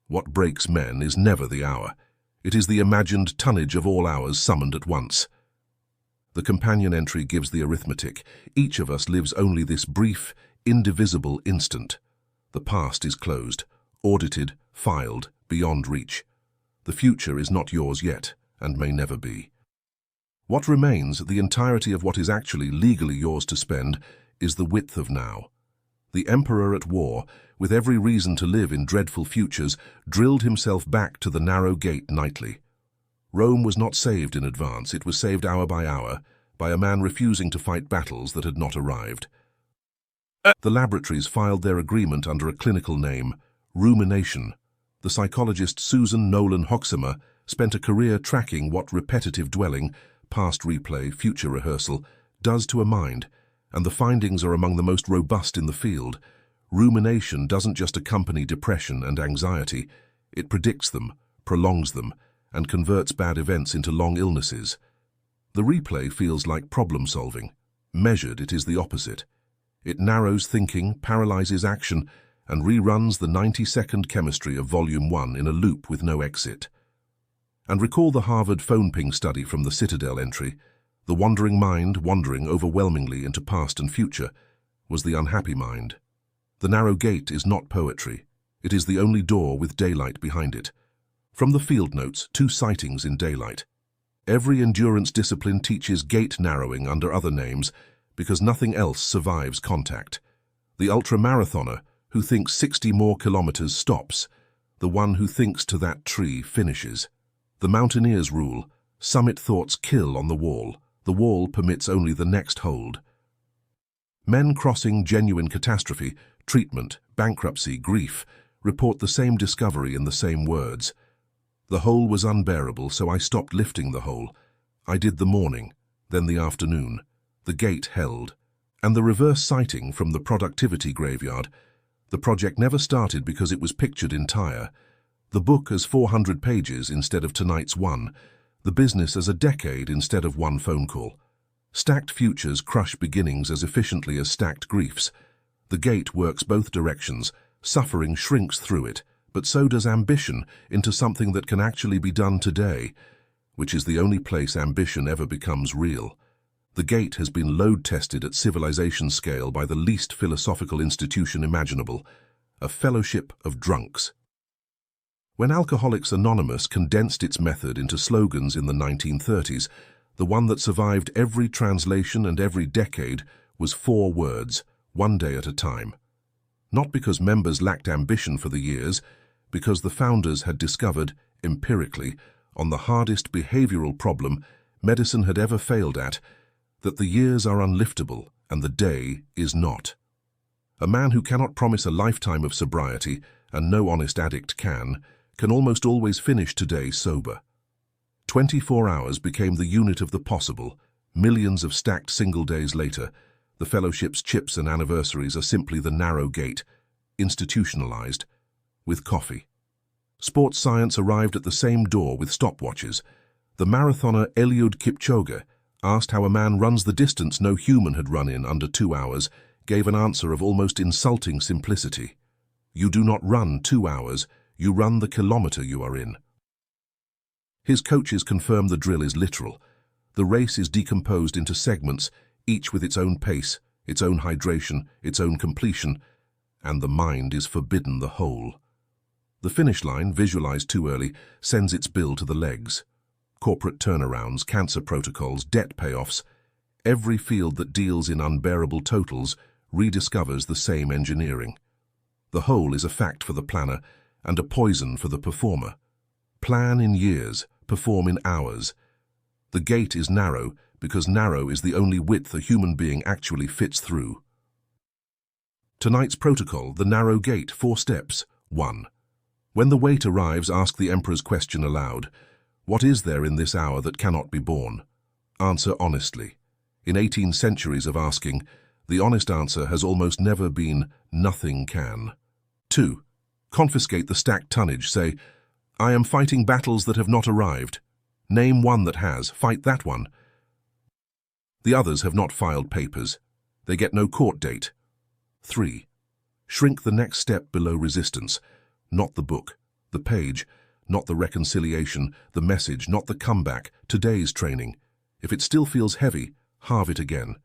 What breaks men is never the hour. It is the imagined tonnage of all hours summoned at once. The companion entry gives the arithmetic. Each of us lives only this brief, indivisible instant. The past is closed, audited, filed, beyond reach. The future is not yours yet, and may never be. What remains, the entirety of what is actually legally yours to spend, is the width of now. The emperor at war, with every reason to live in dreadful futures, drilled himself back to the narrow gate nightly. Rome was not saved in advance, it was saved hour by a man refusing to fight battles that had not arrived. The laboratories filed their agreement under a clinical name, rumination. The psychologist Susan Nolan Hoxhamer spent a career tracking what repetitive dwelling, past replay, future rehearsal, does to a mind, and the findings are among the most robust in the field. Rumination doesn't just accompany depression and anxiety, it predicts them, prolongs them, and converts bad events into long illnesses. The replay feels like problem-solving. Measured, it is the opposite. It narrows thinking, paralyzes action, and reruns the 90-second chemistry of Volume 1 in a loop with no exit. And recall the Harvard phone ping study from the Citadel entry. The wandering mind, wandering overwhelmingly into past and future, was the unhappy mind. The narrow gate is not poetry. It is the only door with daylight behind it. From the field notes, 2 sightings in daylight. Every endurance discipline teaches gate narrowing under other names because nothing else survives contact. The ultra-marathoner who thinks 60 more kilometers stops. The one who thinks to that tree finishes. The mountaineer's rule, summit thoughts kill on the wall. The wall permits only the next hold. Men crossing genuine catastrophe, treatment, bankruptcy, grief, report the same discovery in the same words. The hole was unbearable, so I stopped lifting the hole. I did the morning, then the afternoon. The gate held. And the reverse sighting from the productivity graveyard. The project never started because it was pictured entire. The book as 400 pages instead of tonight's 1. The business as a decade instead of 1 phone call. Stacked futures crush beginnings as efficiently as stacked griefs. The gate works both directions. Suffering shrinks through it, but so does ambition into something that can actually be done today, which is the only place ambition ever becomes real. The gate has been load-tested at civilization scale by the least philosophical institution imaginable, a fellowship of drunks. When Alcoholics Anonymous condensed its method into slogans in the 1930s, the one that survived every translation and every decade was 4 words, 1 day at a time. Not because members lacked ambition for the years, because the founders had discovered, empirically, on the hardest behavioral problem medicine had ever failed at, that the years are unliftable and the day is not. A man who cannot promise a lifetime of sobriety, and no honest addict can almost always finish today sober. 24 hours became the unit of the possible. Millions of stacked single days later, the fellowship's chips and anniversaries are simply the narrow gate, institutionalized, with coffee. Sports science arrived at the same door with stopwatches. The marathoner Eliud Kipchoge, asked how a man runs the distance no human had run in under 2 hours, gave an answer of almost insulting simplicity. You do not run 2 hours, you run the kilometer you are in. His coaches confirm the drill is literal. The race is decomposed into segments, each with its own pace, its own hydration, its own completion, and the mind is forbidden the whole. The finish line, visualized too early, sends its bill to the legs. Corporate turnarounds, cancer protocols, debt payoffs, every field that deals in unbearable totals rediscovers the same engineering. The whole is a fact for the planner and a poison for the performer. Plan in years, perform in hours. The gate is narrow because narrow is the only width a human being actually fits through. Tonight's protocol, the narrow gate, 4 steps. 1. When the wait arrives, ask the emperor's question aloud. What is there in this hour that cannot be borne? Answer honestly. In 18 centuries of asking, the honest answer has almost never been, nothing can. 2. Confiscate the stacked tonnage. Say, I am fighting battles that have not arrived. Name one that has. Fight that one. The others have not filed papers. They get no court date. 3. Shrink the next step below resistance. Not the book, the page, not the reconciliation, the message, not the comeback, today's training. If it still feels heavy, halve it again.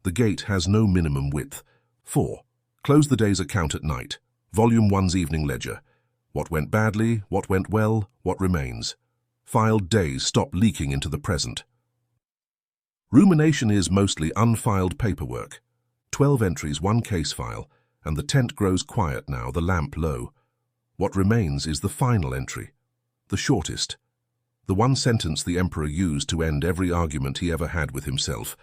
The gate has no minimum width. 4. Close the day's account at night. Volume 1's evening ledger. What went badly, what went well, what remains. Filed days stop leaking into the present. Rumination is mostly unfiled paperwork. 12 entries, 1 case file, and the tent grows quiet now, the lamp low. What remains is the final entry, the shortest. The one sentence the emperor used to end every argument he ever had with himself.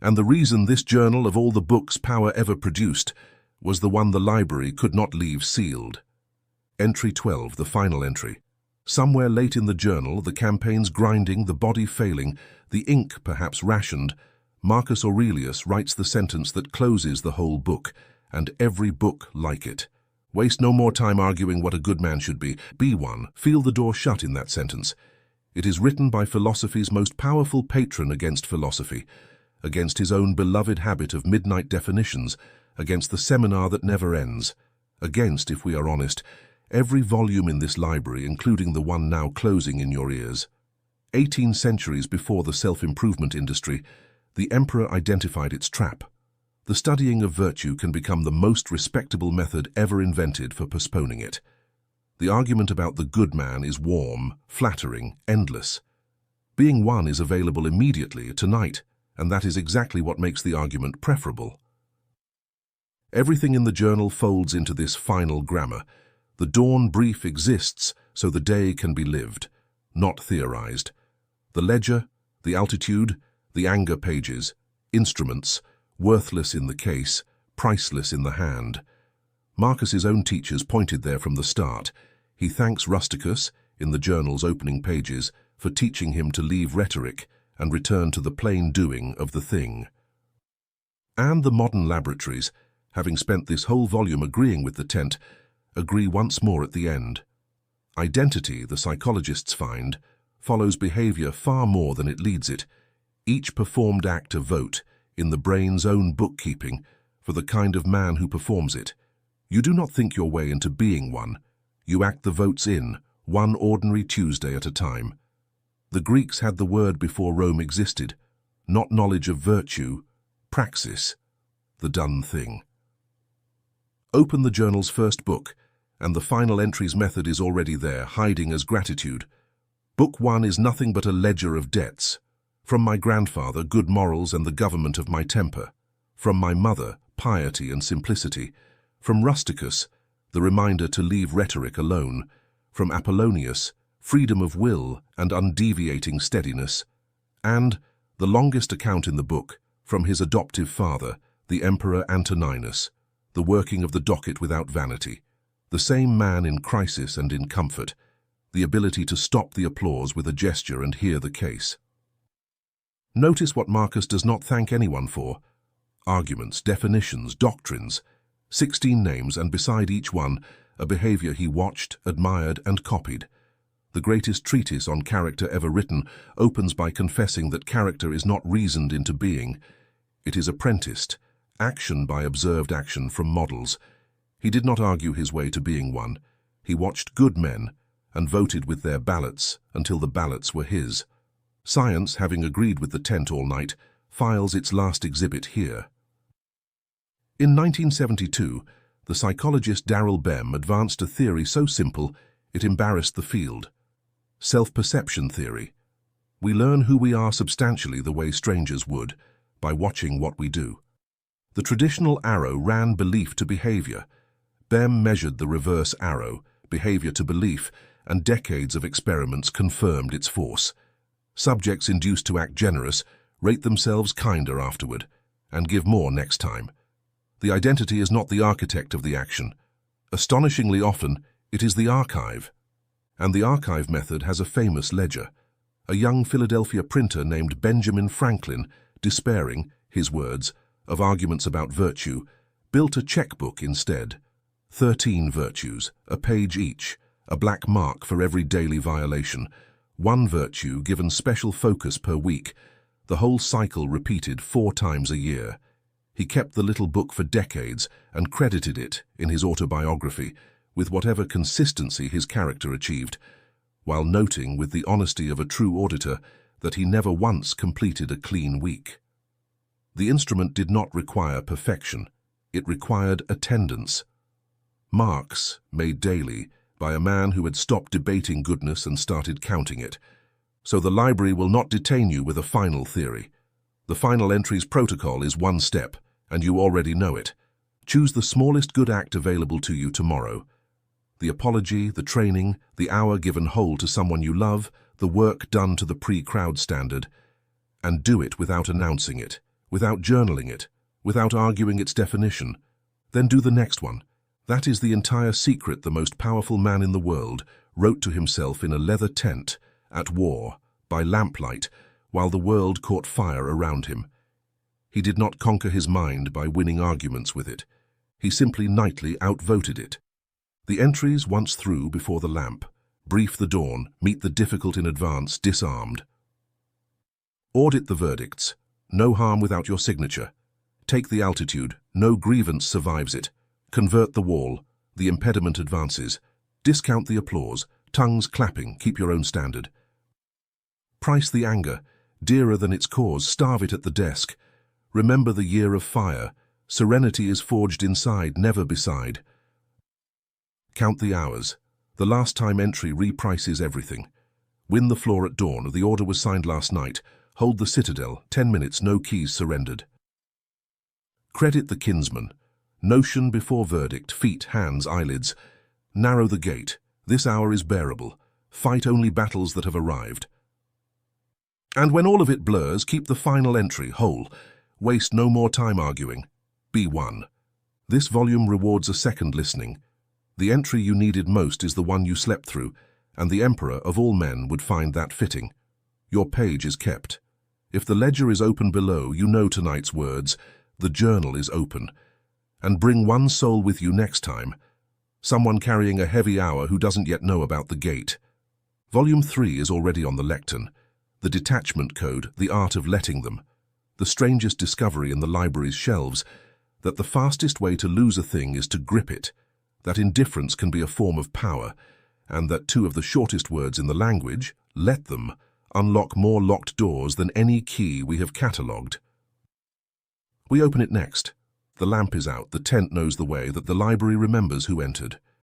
And the reason this journal of all the books power ever produced was the one the library could not leave sealed. Entry 12, the final entry. Somewhere late in the journal, the campaigns grinding, the body failing, the ink perhaps rationed, Marcus Aurelius writes the sentence that closes the whole book, and every book like it. Waste no more time arguing what a good man should be. Be one. Feel the door shut in that sentence. It is written by philosophy's most powerful patron against philosophy, against his own beloved habit of midnight definitions, against the seminar that never ends, against, if we are honest, every volume in this library, including the one now closing in your ears. 18 centuries before the self-improvement industry, the emperor identified its trap. The studying of virtue can become the most respectable method ever invented for postponing it. The argument about the good man is warm, flattering, endless. Being one is available immediately, tonight, and that is exactly what makes the argument preferable. Everything in the journal folds into this final grammar. The dawn brief exists so the day can be lived, not theorized. The ledger, the altitude, the anger pages, instruments, worthless in the case, priceless in the hand. Marcus's own teachers pointed there from the start. He thanks Rusticus, in the journal's opening pages, for teaching him to leave rhetoric and return to the plain doing of the thing. And the modern laboratories, having spent this whole volume agreeing with the tent, agree once more at the end. Identity, the psychologists find, follows behavior far more than it leads it. Each performed act a vote, in the brain's own bookkeeping, for the kind of man who performs it. You do not think your way into being one. You act the votes in, one ordinary Tuesday at a time. The Greeks had the word before Rome existed, not knowledge of virtue, praxis, the done thing. Open the journal's first book, and the final entry's method is already there, hiding as gratitude. Book 1 is nothing but a ledger of debts. From my grandfather, good morals and the government of my temper. From my mother, piety and simplicity. From Rusticus, the reminder to leave rhetoric alone. From Apollonius, freedom of will and undeviating steadiness. And, the longest account in the book, from his adoptive father, the Emperor Antoninus, the working of the docket without vanity. The same man in crisis and in comfort, the ability to stop the applause with a gesture and hear the case. Notice what Marcus does not thank anyone for. Arguments, definitions, doctrines, 16 names, and beside each one, a behavior he watched, admired, and copied. The greatest treatise on character ever written opens by confessing that character is not reasoned into being. It is apprenticed, action by observed action from models. He did not argue his way to being one. He watched good men and voted with their ballots until the ballots were his. Science, having agreed with the tent all night, files its last exhibit here. In 1972, the psychologist Darrell Bem advanced a theory so simple it embarrassed the field. Self-perception theory. We learn who we are substantially the way strangers would, by watching what we do. The traditional arrow ran belief to behavior. Bem measured the reverse arrow, behavior to belief, and decades of experiments confirmed its force. Subjects induced to act generous rate themselves kinder afterward, and give more next time. The identity is not the architect of the action. Astonishingly often, it is the archive. And the archive method has a famous ledger. A young Philadelphia printer named Benjamin Franklin, despairing, his words, of arguments about virtue, built a checkbook instead. 13 virtues, a page each, a black mark for every daily violation. One virtue given special focus per week, the whole cycle repeated 4 times a year. He kept the little book for decades and credited it, in his autobiography, with whatever consistency his character achieved, while noting with the honesty of a true auditor that he never once completed a clean week. The instrument did not require perfection, it required attendance. Marks, made daily, by a man who had stopped debating goodness and started counting it. So the library will not detain you with a final theory. The final entry's protocol is one step, and you already know it. Choose the smallest good act available to you tomorrow. The apology, the training, the hour given whole to someone you love, the work done to the pre-crowd standard. And do it without announcing it, without journaling it, without arguing its definition. Then do the next one. That is the entire secret the most powerful man in the world wrote to himself in a leather tent, at war, by lamplight, while the world caught fire around him. He did not conquer his mind by winning arguments with it. He simply nightly outvoted it. The entries once through before the lamp, brief the dawn, meet the difficult in advance, disarmed. Audit the verdicts. No harm without your signature. Take the altitude. No grievance survives it. Convert the wall. The impediment advances. Discount the applause. Tongues clapping. Keep your own standard. Price the anger. Dearer than its cause. Starve it at the desk. Remember the year of fire. Serenity is forged inside, never beside. Count the hours. The last time entry reprices everything. Win the floor at dawn. The order was signed last night. Hold the Citadel. 10 minutes, no keys surrendered. Credit the kinsman. Notion before verdict. Feet, hands, eyelids. Narrow the gate. This hour is bearable. Fight only battles that have arrived. And when all of it blurs, keep the final entry whole. Waste no more time arguing. Be one. This volume rewards a second listening. The entry you needed most is the one you slept through, and the emperor of all men would find that fitting. Your page is kept. If the ledger is open below, you know tonight's words. The journal is open. And bring one soul with you next time. Someone carrying a heavy hour who doesn't yet know about the gate. Volume 3 is already on the lectern. The detachment code, the art of letting them. The strangest discovery in the library's shelves, that the fastest way to lose a thing is to grip it, that indifference can be a form of power, and that 2 of the shortest words in the language, let them, unlock more locked doors than any key we have catalogued. We open it next. The lamp is out, the tent knows the way, that the library remembers who entered.